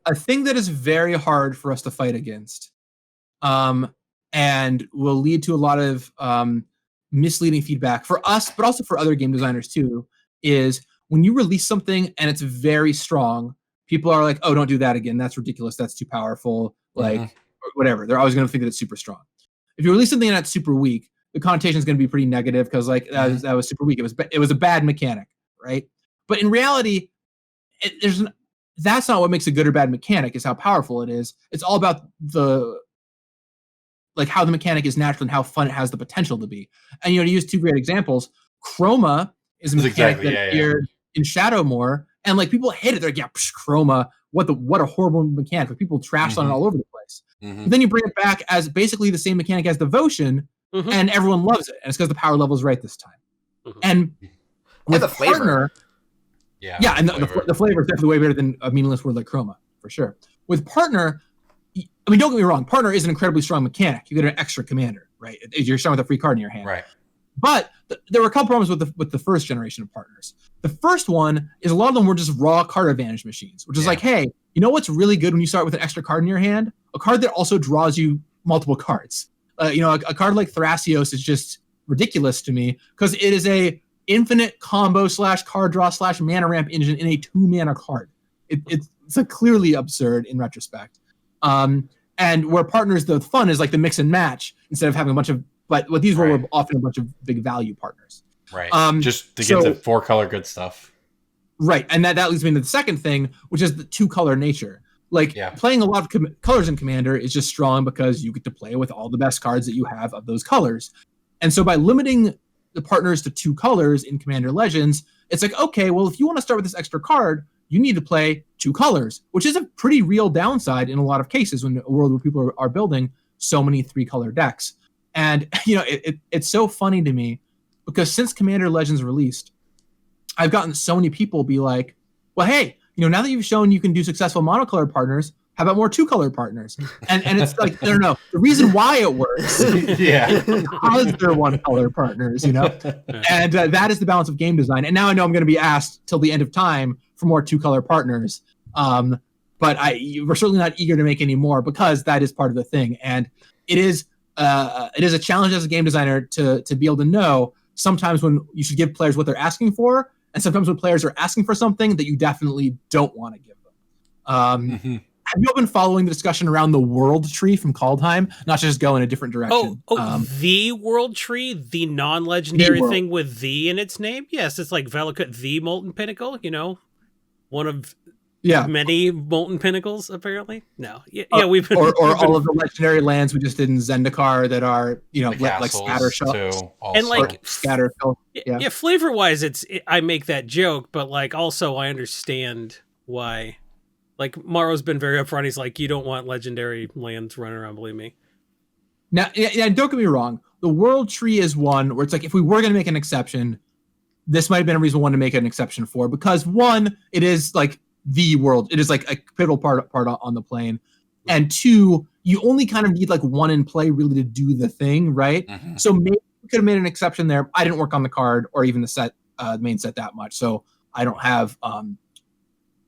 A thing that is very hard for us to fight against, and will lead to a lot of misleading feedback for us, but also for other game designers too, is when you release something and it's very strong, people are like, oh, don't do that again. That's ridiculous. That's too powerful. Like, whatever. They're always going to think that it's super strong. If you release something and that's super weak, the connotation is going to be pretty negative because like that was super weak. It was a bad mechanic, right? But in reality, that's not what makes a good or bad mechanic. Is how powerful it is. It's all about how the mechanic is natural and how fun it has the potential to be. And to use two great examples, Chroma is a mechanic that appeared in Shadowmoor, and like people hate it. They're like, Chroma, what a horrible mechanic. Like, people trashed on it all over the place. But then you bring it back as basically the same mechanic as Devotion, and everyone loves it. And it's because the power level is right this time. And with the flavor. Partner, and the flavor is definitely way better than a meaningless word like Chroma, for sure. With Partner, I mean, don't get me wrong, Partner is an incredibly strong mechanic. You get an extra commander, right? You're starting with a free card in your hand. Right. But there were a couple problems with the first generation of Partners. The first one is a lot of them were just raw card advantage machines, which is like, hey, you know what's really good when you start with an extra card in your hand? A card that also draws you multiple cards. A card like Thrasios is just ridiculous to me because it is a infinite combo / card draw / mana ramp engine in a 2-mana card. It's clearly absurd in retrospect. And where Partners, the fun is like the mix and match instead of having a bunch of, but what these were often a bunch of big value partners. Right. Just to get the 4-color good stuff. Right. And that leads me to the second thing, which is the 2-color nature. Like playing a lot of colors in Commander is just strong because you get to play with all the best cards that you have of those colors. And so by limiting the partners to 2 colors in Commander Legends, it's like, okay, well, if you want to start with this extra card, you need to play 2 colors, which is a pretty real downside in a lot of cases when a world where people are building so many 3-color decks. And, it's so funny to me because since Commander Legends released, I've gotten so many people be like, well, hey, now that you've shown you can do successful monocolor partners, how about more 2-color partners? And it's like, no. The reason why it works because they're 1-color partners, And that is the balance of game design. And now I know I'm going to be asked till the end of time for more 2-color partners. But we're certainly not eager to make any more because that is part of the thing. And it is a challenge as a game designer to be able to know sometimes when you should give players what they're asking for, and sometimes when players are asking for something that you definitely don't want to give them. Have you all been following the discussion around the world tree from Kaldheim? Not just go in a different direction. The world tree, the non-legendary thing with "the" in its name. Yes, it's like Velikut, the Molten Pinnacle. One of many Molten Pinnacles, apparently. No, we've been, all of the legendary lands we just did in Zendikar that are like scatter shell and like scatter shell. Yeah, flavor wise, I make that joke, but like also I understand why. Like, Maro's been very upfront. He's like, you don't want legendary lands running around, believe me. Now, don't get me wrong. The world tree is one where it's like, if we were going to make an exception, this might have been a reason one to make an exception for. Because one, it is like the world. It is like a pivotal part on the plane. And 2, you only kind of need like one in play really to do the thing, right? So maybe we could have made an exception there. I didn't work on the card or even the set, main set that much. So I don't have...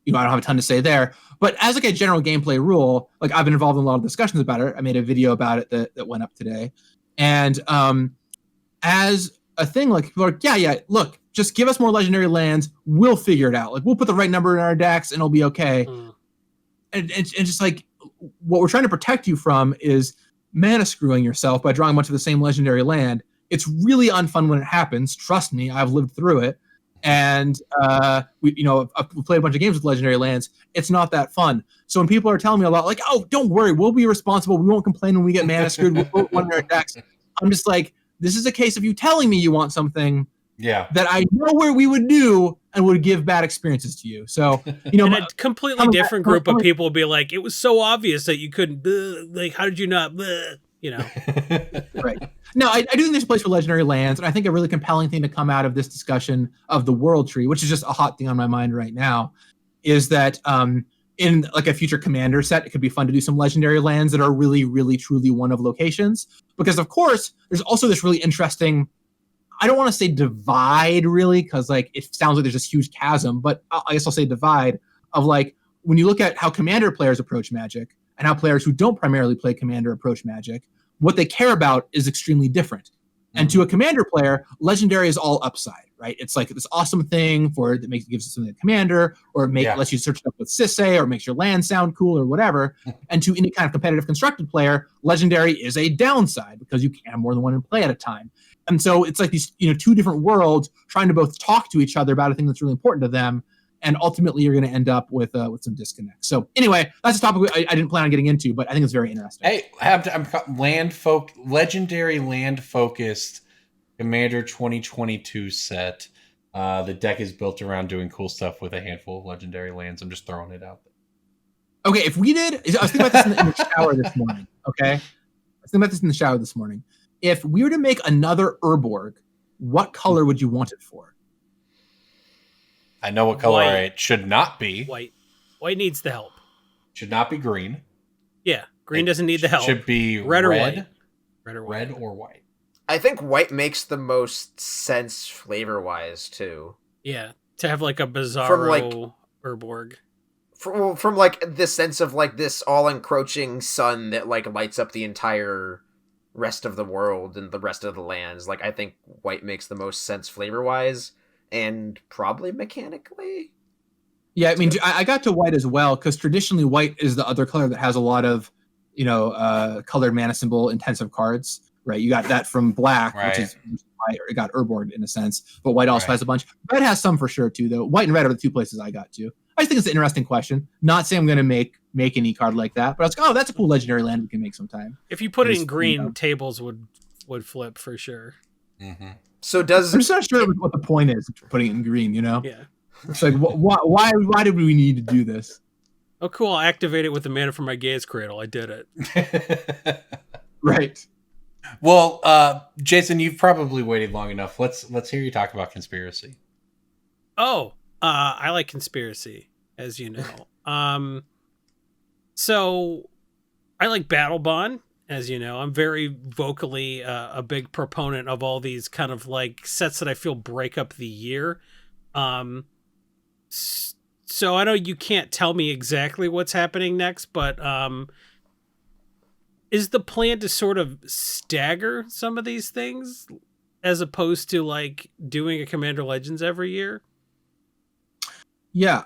I don't have a ton to say there, but as like a general gameplay rule, like I've been involved in a lot of discussions about it. I made a video about it that went up today. And as a thing, like people are like, look, just give us more legendary lands. We'll figure it out. Like we'll put the right number in our decks and it'll be okay. And just like what we're trying to protect you from is mana screwing yourself by drawing a bunch of the same legendary land. It's really unfun when it happens. Trust me, I've lived through it. And I've played a bunch of games with legendary lands. It's not that fun. So when people are telling me a lot, like, "Oh, don't worry, we'll be responsible. We won't complain when we get mana screwed. We'll put one in our decks." I'm just like, this is a case of you telling me you want something that I know where we would do and would give bad experiences to you. So and a completely different group of people would be like, "It was so obvious that you couldn't. Like, how did you not?" Right. No, I do think there's a place for legendary lands, and I think a really compelling thing to come out of this discussion of the world tree, which is just a hot thing on my mind right now, is that in like a future commander set, it could be fun to do some legendary lands that are really, really, truly one of locations. Because of course, there's also this really interesting, I don't want to say divide really, because like it sounds like there's this huge chasm, but I guess I'll say divide of like when you look at how commander players approach Magic and how players who don't primarily play commander approach Magic, what they care about is extremely different. And to a commander player, legendary is all upside, right? It's like this awesome thing for that gives you something to commander, or lets you search it up with Sisse, or makes your land sound cool, or whatever. And to any kind of competitive constructed player, legendary is a downside because you can have more than one in play at a time. And so it's like these, two different worlds trying to both talk to each other about a thing that's really important to them. And ultimately, you're going to end up with some disconnect. So anyway, that's a topic I didn't plan on getting into, but I think it's very interesting. Hey, I'm legendary land focused Commander 2022 set. The deck is built around doing cool stuff with a handful of legendary lands. I'm just throwing it out there. Okay, if we did, I was thinking about this in the shower this morning. Okay, I was thinking about this in the shower this morning. If we were to make another Urborg, what color would you want it for? I know what color White. it should not be. White. White needs the help. Should not be green. Yeah, green doesn't need the help. Should be red or white. Red or white. Red or white. I think white makes the most sense flavor-wise, too. Yeah, to have like a bizarro Urborg. From like the sense of like this all-encroaching sun that like lights up the entire rest of the world and the rest of the lands. Like, I think white makes the most sense flavor-wise and probably mechanically. Yeah, I mean, I got to white as well because traditionally white is the other color that has a lot of, colored mana symbol intensive cards, right? You got that from black, which is why it got Urborg in a sense, but white also has a bunch. Red has some for sure too, though. White and red are the two places I got to. I just think it's an interesting question. Not saying I'm going to make any card like that, but I was like, oh, that's a cool legendary land we can make sometime. If you put it in green, tables would flip for sure. Mm-hmm. So I'm just not sure what the point is of putting it in green, Yeah. It's like, why did we need to do this? Oh, cool. I'll activate it with the mana from my Gaze Cradle. I did it. Right. Well, Jason, you've probably waited long enough. Let's hear you talk about conspiracy. Oh, I like conspiracy, as you know. So I like Battle Bond, as you know. I'm very vocally a big proponent of all these kind of like sets that I feel break up the year. So I know you can't tell me exactly what's happening next, but is the plan to sort of stagger some of these things as opposed to like doing a Commander Legends every year? Yeah.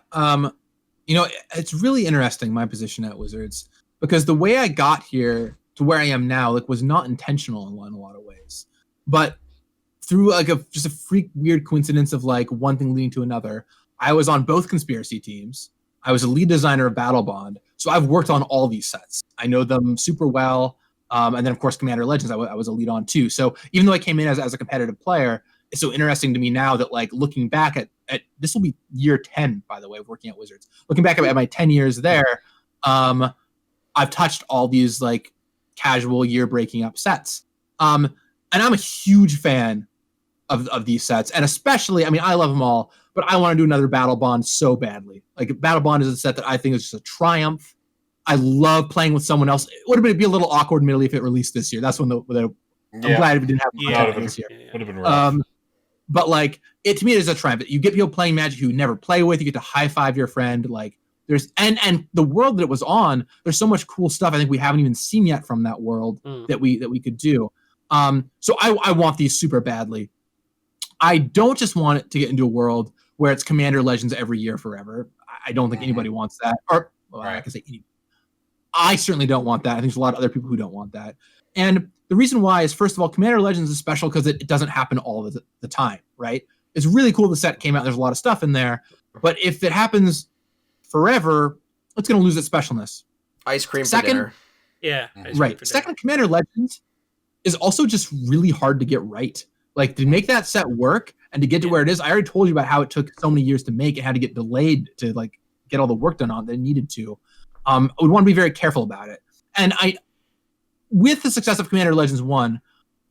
It's really interesting, my position at Wizards, because the way I got here to where I am now, like, was not intentional in a lot of ways, but through like just a freak weird coincidence of like one thing leading to another. I was on both conspiracy teams. I was a lead designer of Battle Bond. So I've worked on all these sets. I know them super well. And then, of course, Commander Legends, I was a lead on too. So even though I came in as a competitive player, it's so interesting to me now that, like, looking back at this will be year 10, by the way, of working at Wizards. Looking back at my 10 years there, I've touched all these, like, casual year breaking up sets. And I'm a huge fan of these sets. And especially, I mean, I love them all, but I want to do another Battle Bond so badly. Like, Battle Bond is a set that I think is just a triumph. I love playing with someone else. It would have been a little awkward, admittedly, if it released this year. That's when I'm glad we didn't have this year. Would have been rough. But like, to me, it is a triumph. You get people playing Magic who you never play with. You get to high five your friend. Like, there's and the world that it was on. There's so much cool stuff I think we haven't even seen yet from that world that we could do. So I want these super badly. I don't just want it to get into a world where it's Commander Legends every year forever. I don't think anybody wants that. Or I can say anybody. I certainly don't want that. I think there's a lot of other people who don't want that. And the reason why is, first of all, Commander Legends is special because it doesn't happen all of the time, right? It's really cool the set came out. There's a lot of stuff in there. But if it happens forever, it's going to lose its specialness. Ice cream for dinner. Yeah. Right. Second, Commander Legends is also just really hard to get right. Like, to make that set work and to get to where it is, I already told you about how it took so many years to make and had to get delayed to, like, get all the work done on that it needed to. I would want to be very careful about it. And with the success of Commander Legends 1,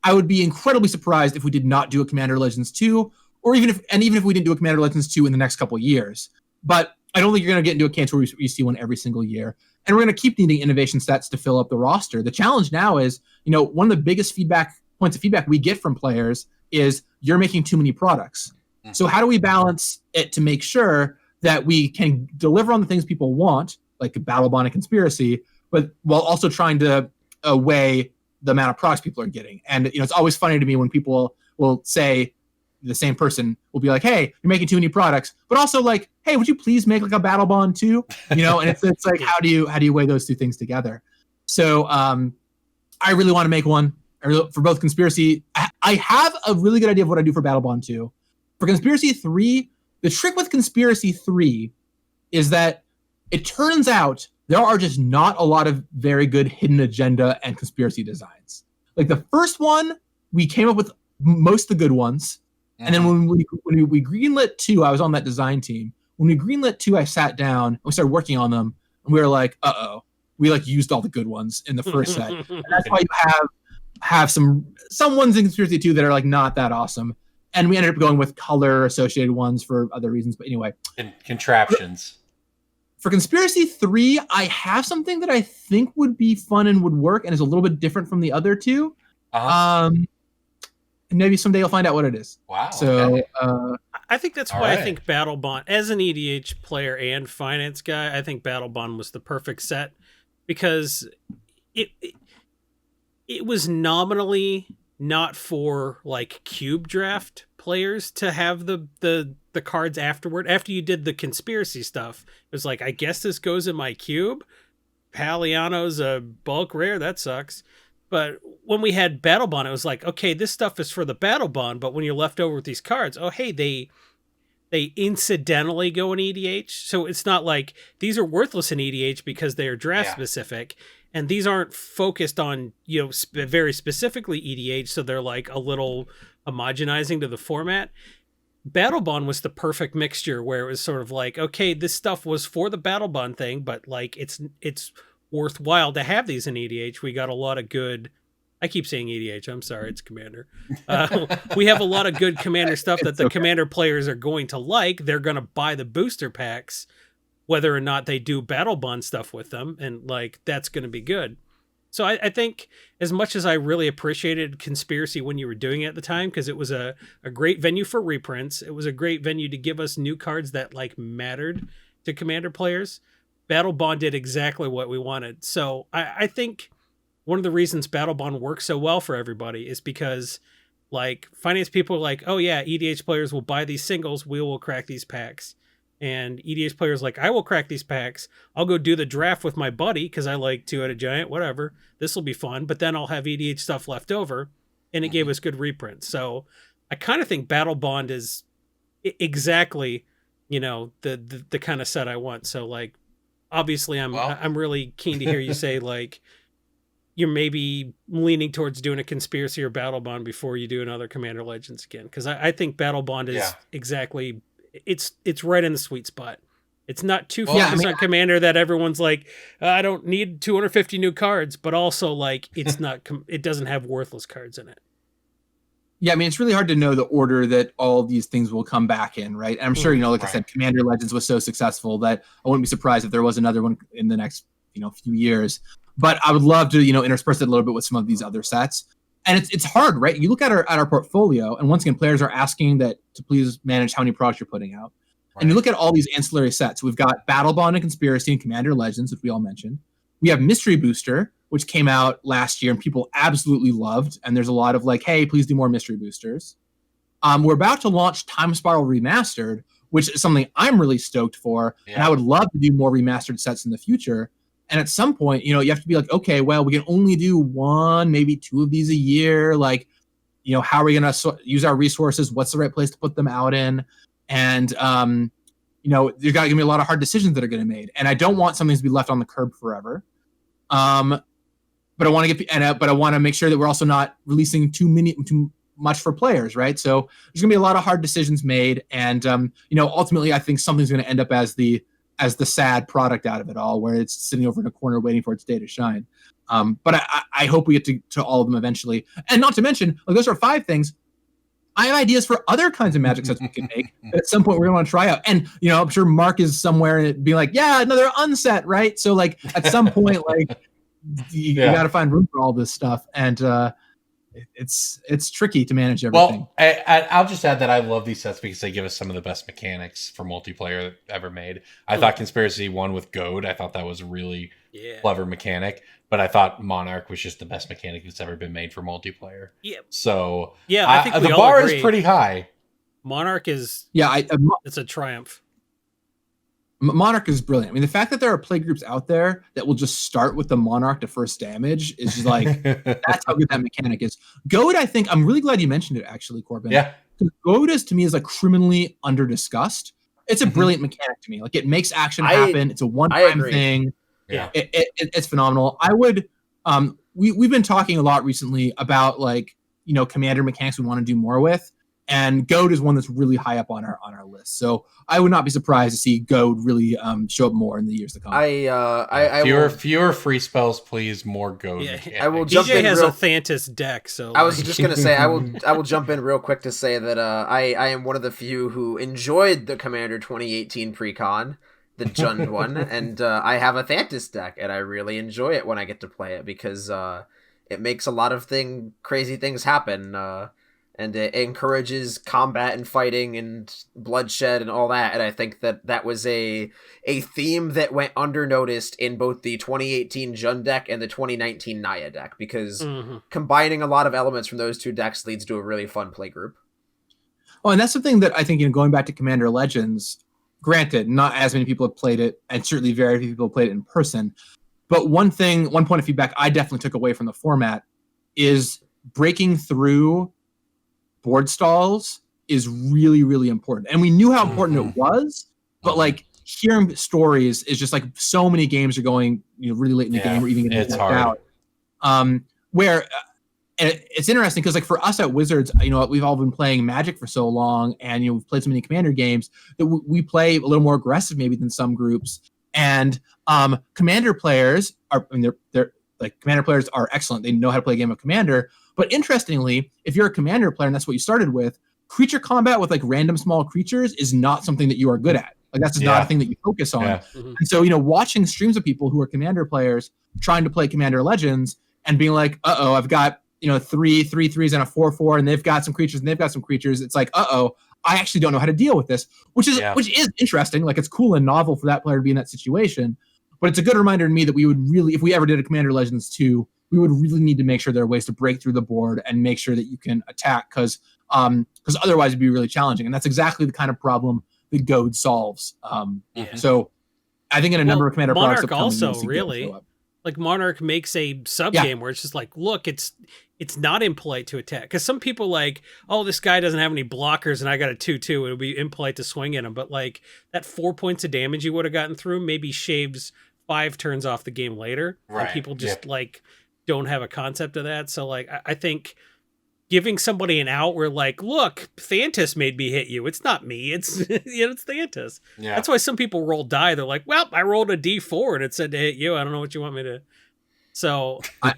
I would be incredibly surprised if we did not do a Commander Legends 2, or even if we didn't do a Commander Legends 2 in the next couple of years. But I don't think you're going to get into a case where you see one every single year. And we're going to keep needing innovation sets to fill up the roster. The challenge now is, one of the biggest points of feedback we get from players is you're making too many products. So how do we balance it to make sure that we can deliver on the things people want, like a Battle Bond and Conspiracy, but while also trying to weigh the amount of products people are getting? And it's always funny to me when people will say, the same person will be like, hey, you're making too many products, but also like, hey, would you please make like a Battle Bond too? You know, and it's like, how do you weigh those two things together? So I really want to make one for both Conspiracy. I have a really good idea of what I do for Battle Bond 2. For Conspiracy 3, the trick with Conspiracy 3 is that it turns out there are just not a lot of very good hidden agenda and conspiracy designs. Like the first one, we came up with most of the good ones. And then when we greenlit 2, I was on that design team. When we greenlit 2, I sat down and we started working on them. And we were like, we like used all the good ones in the first set. And that's why you have some ones in Conspiracy 2 that are like not that awesome. And we ended up going with color associated ones for other reasons. But anyway. And contraptions. For Conspiracy 3, I have something that I think would be fun and would work and is a little bit different from the other two. And maybe someday you'll find out what it is. Wow. So I think that's why I think Battle Bond, as an EDH player and finance guy, I think Battle Bond was the perfect set because it was nominally not for like cube draft players to have the cards afterward. After you did the conspiracy stuff, it was like, I guess this goes in my cube. Paliano's a bulk rare, that sucks. But when we had Battle Bond, it was like, okay, this stuff is for the Battle Bond, but when you're left over with these cards, oh hey, they incidentally go in EDH. So it's not like these are worthless in EDH because they are draft specific. And these aren't focused on, you know, very specifically EDH, so they're like a little homogenizing to the format. Battle Bond was the perfect mixture where it was sort of like, okay, this stuff was for the Battle Bond thing, but like it's worthwhile to have these in EDH. We got a lot of good. I keep saying EDH. I'm sorry, it's Commander. We have a lot of good Commander stuff that the Commander players are going to like. They're going to buy the booster packs, whether or not they do Battle Bond stuff with them, and like that's going to be good. So I think as much as I really appreciated Conspiracy when you were doing it at the time, because it was a great venue for reprints, it was a great venue to give us new cards that like mattered to Commander players. Battle Bond did exactly what we wanted. So I think one of the reasons Battle Bond works so well for everybody is because like finance people are like, oh yeah, EDH players will buy these singles, we will crack these packs. And EDH players like, I will crack these packs. I'll go do the draft with my buddy because I like Two-Headed Giant, whatever. This will be fun. But then I'll have EDH stuff left over. And it gave us good reprints. So I kind of think Battle Bond is exactly, you know, the kind of set I want. So like, obviously I'm really keen to hear you say like, you're maybe leaning towards doing a Conspiracy or Battle Bond before you do another Commander Legends again. Because I think Battle Bond is exactly... It's right in the sweet spot. It's not too focused on Commander that everyone's like, I don't need 250 new cards, but also like it's not it doesn't have worthless cards in it. Yeah, I mean it's really hard to know the order that all these things will come back in, right? And I'm sure, you know, like I said, Commander Legends was so successful that I wouldn't be surprised if there was another one in the next, you know, few years. But I would love to, you know, intersperse it a little bit with some of these other sets. And it's hard, right? You look at our portfolio, and once again, players are asking that to please manage how many products you're putting out. Right. And you look at all these ancillary sets. We've got Battle Bond and Conspiracy and Commander Legends, which we all mentioned. We have Mystery Booster, which came out last year and people absolutely loved. And there's a lot of like, hey, please do more Mystery Boosters. We're about to launch Time Spiral Remastered, which is something I'm really stoked for. Yeah. And I would love to do more remastered sets in the future. And at some point, you know, you have to be like, okay, well, we can only do 1, maybe 2 of these a year. Like, you know, how are we going to use our resources? What's the right place to put them out in? And, you know, there's got to be a lot of hard decisions that are going to be made. And I don't want something to be left on the curb forever. But I want to make sure that we're also not releasing too much for players, right? So there's going to be a lot of hard decisions made. And, you know, ultimately, I think something's going to end up as the sad product out of it all, where it's sitting over in a corner waiting for its day to shine. But I hope we get to all of them eventually. And not to mention, like, those are 5 things. I have ideas for other kinds of Magic sets we can make that at some point we're going to want to try out. And, you know, I'm sure Mark is somewhere and being like, yeah, another unset, right? So, like, at some point, like, you got to find room for all this stuff. And it's tricky to manage everything. Well, I'll just add that I love these sets because they give us some of the best mechanics for multiplayer ever made. I thought Conspiracy 1 with Goad, I thought that was a really clever mechanic, but I thought Monarch was just the best mechanic that's ever been made for multiplayer. Yeah. So I think the bar is pretty high. Monarch is it's a triumph. Monarch is brilliant. I mean, the fact that there are play groups out there that will just start with the Monarch to first damage is just like that's how good that mechanic is. Goad, I think I'm really glad you mentioned it actually, Corbin. Yeah. Goad is to me is like criminally under discussed. It's a brilliant mechanic to me. Like it makes action happen. It's a one-time thing. Yeah. It's phenomenal. I would we've been talking a lot recently about like, you know, commander mechanics we want to do more with. And Goad is one that's really high up on our list. So I would not be surprised to see Goad really show up more in the years to come. Fewer free spells, please. More Goad. Yeah. I will jump DJ in has real... a Thantis deck, so I was just gonna say I will jump in real quick to say that I am one of the few who enjoyed the Commander 2018 pre-con, the Jund one, and I have a Thantis deck, and I really enjoy it when I get to play it because it makes a lot of crazy things happen. And it encourages combat and fighting and bloodshed and all that. And I think that was a theme that went undernoticed in both the 2018 Jund deck and the 2019 Naya deck, because combining a lot of elements from those two decks leads to a really fun play group. Oh, and that's the thing that I think, you know, going back to Commander Legends, granted, not as many people have played it, and certainly very few people have played it in person. But one point of feedback I definitely took away from the format is breaking through board stalls is really, really important. And we knew how important it was, but like hearing stories is just like so many games are going, you know, really late in the game or even getting out. Where and it's interesting because like for us at Wizards, you know, we've all been playing Magic for so long, and you know, we've played so many Commander games that we play a little more aggressive maybe than some groups. And Commander players are, I mean, they're like Commander players are excellent. They know how to play a game of Commander. But interestingly, if you're a Commander player and that's what you started with, creature combat with like random small creatures is not something that you are good at. Like that's just not a thing that you focus on. Yeah. And so, you know, watching streams of people who are Commander players trying to play Commander Legends and being like, uh-oh, I've got, you know, 3 3/3s and a 4/4, and they've got some creatures and they've got some creatures. It's like, uh-oh, I actually don't know how to deal with this, which is interesting. Like it's cool and novel for that player to be in that situation. But it's a good reminder to me that we would really, if we ever did a Commander Legends 2, we would really need to make sure there are ways to break through the board and make sure that you can attack, because otherwise it'd be really challenging. And that's exactly the kind of problem that Goad solves. So I think in a number of Commander Monarch products, also really like Monarch makes a sub game where it's just like, look, it's not impolite to attack, because some people like, oh, this guy doesn't have any blockers and I got a 2/2, it would be impolite to swing at him. But like that 4 points of damage you would have gotten through maybe shaves 5 turns off the game later. Right. And people just like don't have a concept of that. So like I think giving somebody an out where like, look, Thantis made me hit you. It's not me. It's you know, it's Thantis. Yeah. That's why some people roll die. They're like, well, I rolled a D4 and it said to hit you. I don't know what you want me to. So I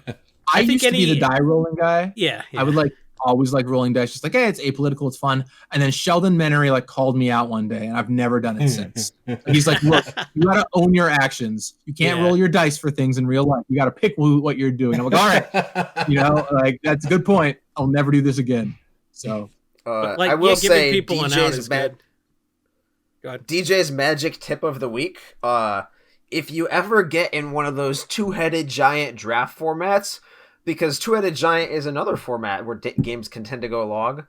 think used to be the die rolling guy. Yeah. I would like always like rolling dice, just like, hey, it's apolitical, it's fun. And then Sheldon Menery like called me out one day, and I've never done it since. He's like, look, you gotta own your actions. You can't roll your dice for things in real life. You gotta pick what you're doing. I'm like, all right, you know, like that's a good point. I'll never do this again. So like, I will say people DJ's DJ's magic tip of the week. If you ever get in one of those two-headed giant draft formats, because two-headed giant is another format where games can tend to go long.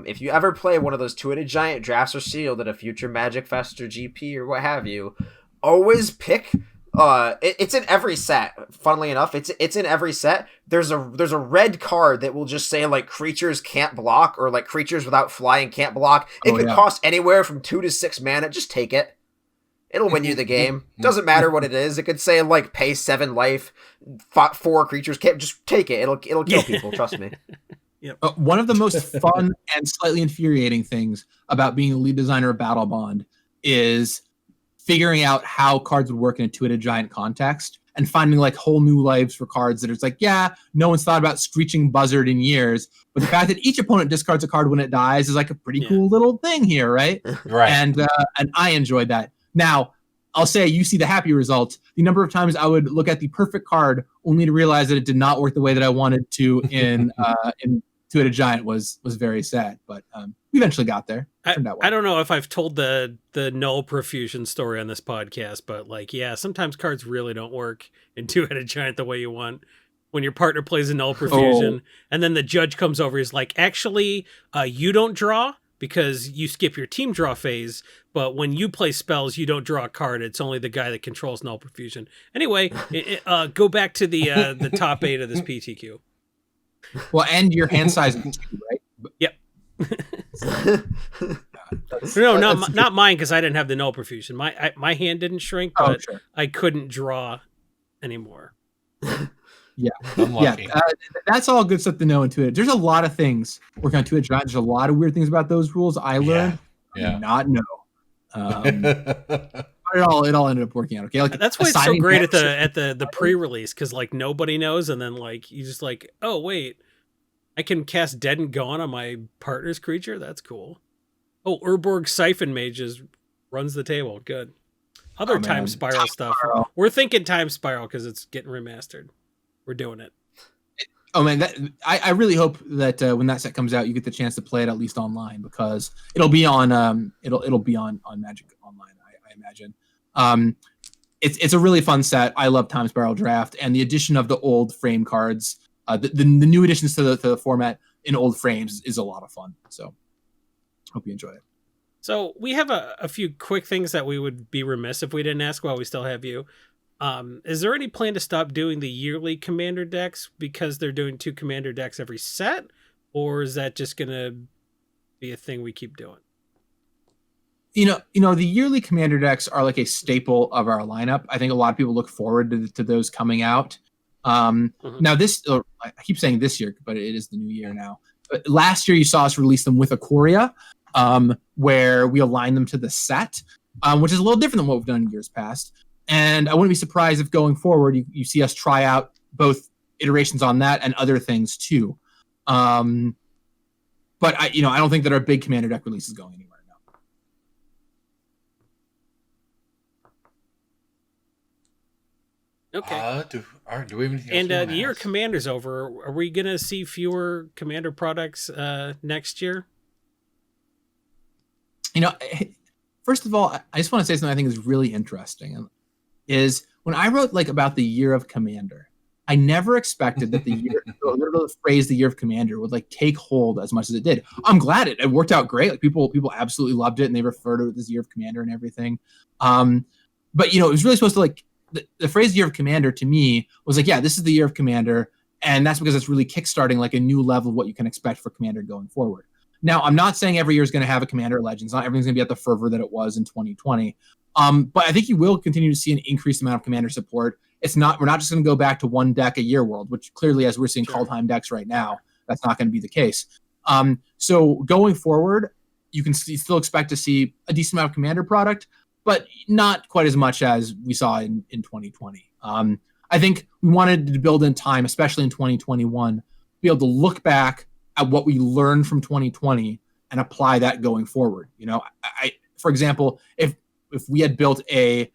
If you ever play one of those two-headed giant drafts or sealed at a future Magic Fest or GP or what have you, always pick. It's in every set. Funnily enough, it's in every set. There's a red card that will just say like creatures can't block, or like creatures without flying can't block. It could cost anywhere from 2 to 6 mana. Just take it. It'll win you the game. Doesn't matter what it is. It could say like pay 7 life, 4 creatures. Can't just take it. It'll kill people. Trust me. Yep. One of the most fun and slightly infuriating things about being the lead designer of Battle Bond is figuring out how cards would work in a two-headed giant context and finding like whole new lives for cards that it's like, yeah, no one's thought about Screeching Buzzard in years, but the fact that each opponent discards a card when it dies is like a pretty cool little thing here, right? Right. And I enjoyed that. Now, I'll say you see the happy result. The number of times I would look at the perfect card only to realize that it did not work the way that I wanted to in Two-Headed Giant was very sad. But we eventually got there. I don't know if I've told the null profusion story on this podcast, but like, yeah, sometimes cards really don't work in Two-Headed Giant the way you want. When your partner plays a null profusion, and then the judge comes over, he's like, actually, you don't draw, because you skip your team draw phase, but when you play spells, you don't draw a card. It's only the guy that controls null profusion. Anyway, go back to the top 8 of this PTQ. Well, and your hand size is 2, right? Yep. No, not mine, because I didn't have the null profusion. My hand didn't shrink, but sure. I couldn't draw anymore. Yeah, Unlucky. that's all good stuff to know into it. There's a lot of things working on Twitch. There's a lot of weird things about those rules I learned. Yeah. I did not know. But it all ended up working out okay. Like, That's why it's so assigning great at membership- the pre-release, because like nobody knows, and then like you just like, oh wait, I can cast Dead and Gone on my partner's creature. That's cool. Oh, Urborg Siphon Mages runs the table. Good. Other Time Spiral stuff. We're thinking Time Spiral because it's getting remastered. We're doing it. Oh man, I really hope that when that set comes out, you get the chance to play it at least online, because it'll be on it'll be on Magic Online, I imagine. It's a really fun set. I love Time Spiral Draft, and the addition of the old frame cards, the new additions to the format in old frames is a lot of fun. So hope you enjoy it. So we have a few quick things that we would be remiss if we didn't ask while we still have you. Is there any plan to stop doing the yearly commander decks because they're doing 2 commander decks every set, or is that just gonna be a thing we keep doing? You know, the yearly commander decks are like a staple of our lineup. I think a lot of people look forward to those coming out. Now I keep saying this year, but it is the new year now. But last year you saw us release them with Ikoria, where we aligned them to the set, which is a little different than what we've done in years past. And I wouldn't be surprised if going forward you see us try out both iterations on that and other things too. But I don't think that our big commander deck release is going anywhere now. Okay. Do we have anything And else the year of Commander's over. Are we gonna see fewer Commander products next year? First of all, I just want to say something I think is really interesting. Is when I wrote about the year of Commander, I never expected that the phrase "the year of Commander" would take hold as much as it did. I'm glad it worked out great. Like people absolutely loved it, and they refer to it as year of Commander and everything. But it was really supposed to the phrase "year of Commander" to me was this is the year of Commander, and that's because it's really kickstarting a new level of what you can expect for Commander going forward. Now, I'm not saying every year is going to have a Commander Legends. Not everything's going to be at the fervor that it was in 2020. But I think you will continue to see an increased amount of Commander support. We're not just going to go back to one deck a year world, which clearly, as we're seeing Kaldheim decks right now, that's not going to be the case. So going forward, you can still expect to see a decent amount of Commander product, but not quite as much as we saw in 2020. I think we wanted to build in time, especially in 2021, be able to look back at what we learned from 2020 and apply that going forward. For example, if we had built a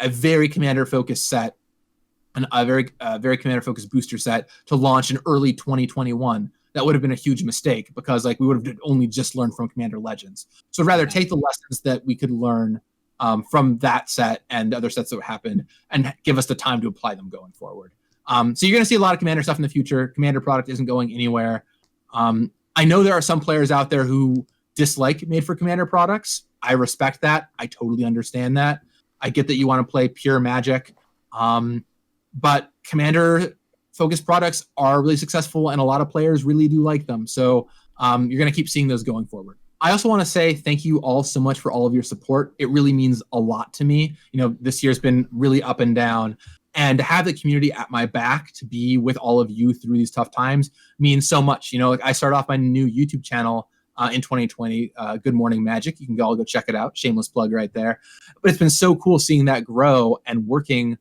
very commander focused set, and a very commander focused booster set to launch in early 2021, that would have been a huge mistake, because we would have only just learned from Commander Legends. So I'd rather take the lessons that we could learn from that set and other sets that happened, and give us the time to apply them going forward. So you're going to see a lot of Commander stuff in the future. Commander product isn't going anywhere. I know there are some players out there who dislike made for Commander products. I respect that. I totally understand that. I get that you want to play pure Magic. But Commander focused products are really successful, and a lot of players really do like them. So you're going to keep seeing those going forward. I also want to say thank you all so much for all of your support. It really means a lot to me. This year's been really up and down, and to have the community at my back to be with all of you through these tough times means so much. I started off my new YouTube channel in 2020, Good Morning Magic. You can all go check it out. Shameless plug right there. But it's been so cool seeing that grow and working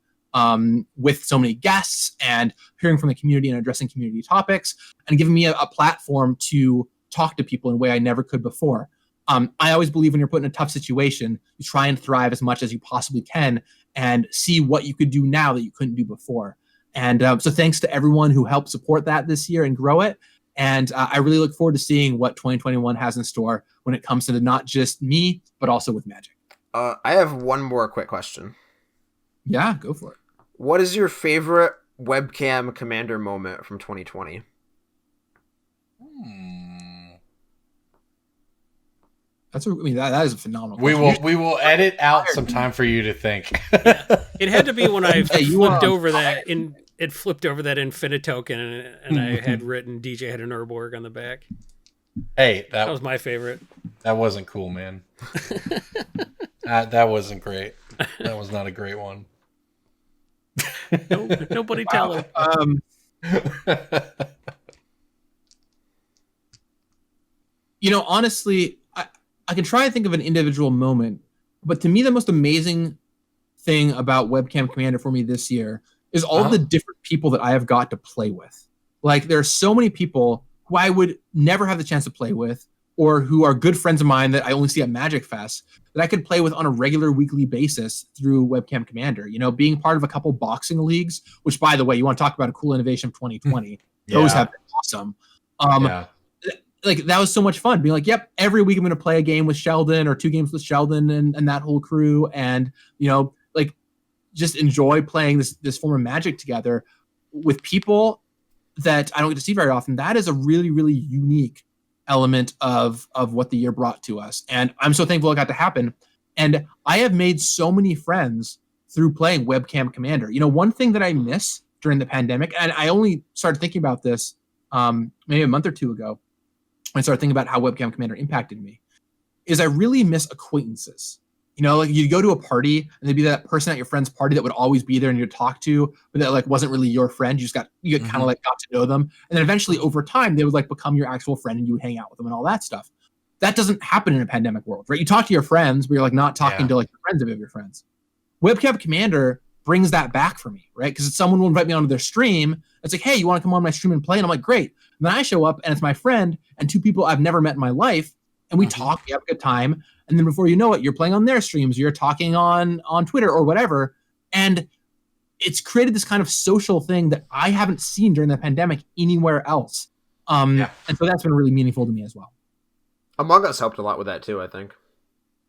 with so many guests and hearing from the community and addressing community topics, and giving me a platform to talk to people in a way I never could before. I always believe when you're put in a tough situation, you try and thrive as much as you possibly can and see what you could do now that you couldn't do before. And so thanks to everyone who helped support that this year and grow it. And I really look forward to seeing what 2021 has in store when it comes to not just me, but also with Magic. I have one more quick question. Yeah, go for it. What is your favorite webcam commander moment from 2020? That is a phenomenal. We question. will edit out some time for you to think. It had to be when I Hey, you flipped are over that in. It flipped over that Infinite token, and I had written DJ had an Urborg on the back. Hey, That was my favorite. that wasn't cool, man. That wasn't great. That was not a great one. Nobody tell him. Honestly, I can try and think of an individual moment, but to me, the most amazing thing about Webcam Commander for me this year is all the different people that I have got to play with. Like, there are so many people who I would never have the chance to play with, or who are good friends of mine that I only see at Magic Fest that I could play with on a regular weekly basis through Webcam Commander. Being part of a couple boxing leagues, which, by the way, you want to talk about a cool innovation of 2020. Those have been awesome. Like, that was so much fun being like, yep, every week I'm going to play a game with Sheldon or 2 games with Sheldon and that whole crew. And, like, just enjoy playing this form of Magic together with people that I don't get to see very often. That is a really, really unique element of what the year brought to us. And I'm so thankful it got to happen. And I have made so many friends through playing Webcam Commander. One thing that I miss during the pandemic, and I only started thinking about this maybe a month or two ago, when I started thinking about how Webcam Commander impacted me, is I really miss acquaintances. Like, you go to a party and there'd be that person at your friend's party that would always be there and you'd talk to, but that like wasn't really your friend. You kind of like got to know them. And then eventually over time, they would like become your actual friend and you would hang out with them and all that stuff. That doesn't happen in a pandemic world, right? You talk to your friends, but you're like not talking to like your friends of your friends. Webcam Commander brings that back for me, right? Because someone will invite me onto their stream. It's like, hey, you want to come on my stream and play? And I'm like, great. And then I show up and it's my friend and 2 people I've never met in my life. And we talk, we have a good time. And then before you know it, you're playing on their streams, you're talking on Twitter or whatever. And it's created this kind of social thing that I haven't seen during the pandemic anywhere else. And so that's been really meaningful to me as well. Among Us helped a lot with that too, I think.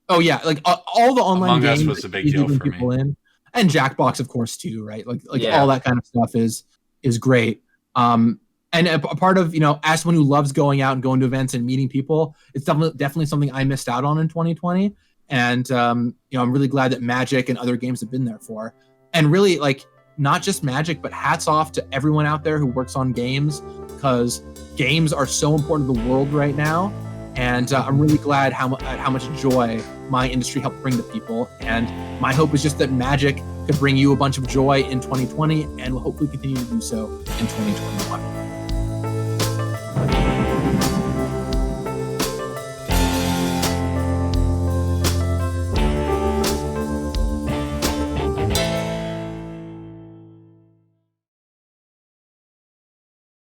Oh yeah, like all the online Among games Us was a big deal for people me. in, and Jackbox of course too, right? Like all that kind of stuff is great. And a part of, as someone who loves going out and going to events and meeting people, it's definitely something I missed out on in 2020. And, I'm really glad that Magic and other games have been there for. And really, like, not just Magic, but hats off to everyone out there who works on games, because games are so important to the world right now. And I'm really glad how much joy my industry helped bring to people. And my hope is just that Magic could bring you a bunch of joy in 2020 and will hopefully continue to do so in 2021.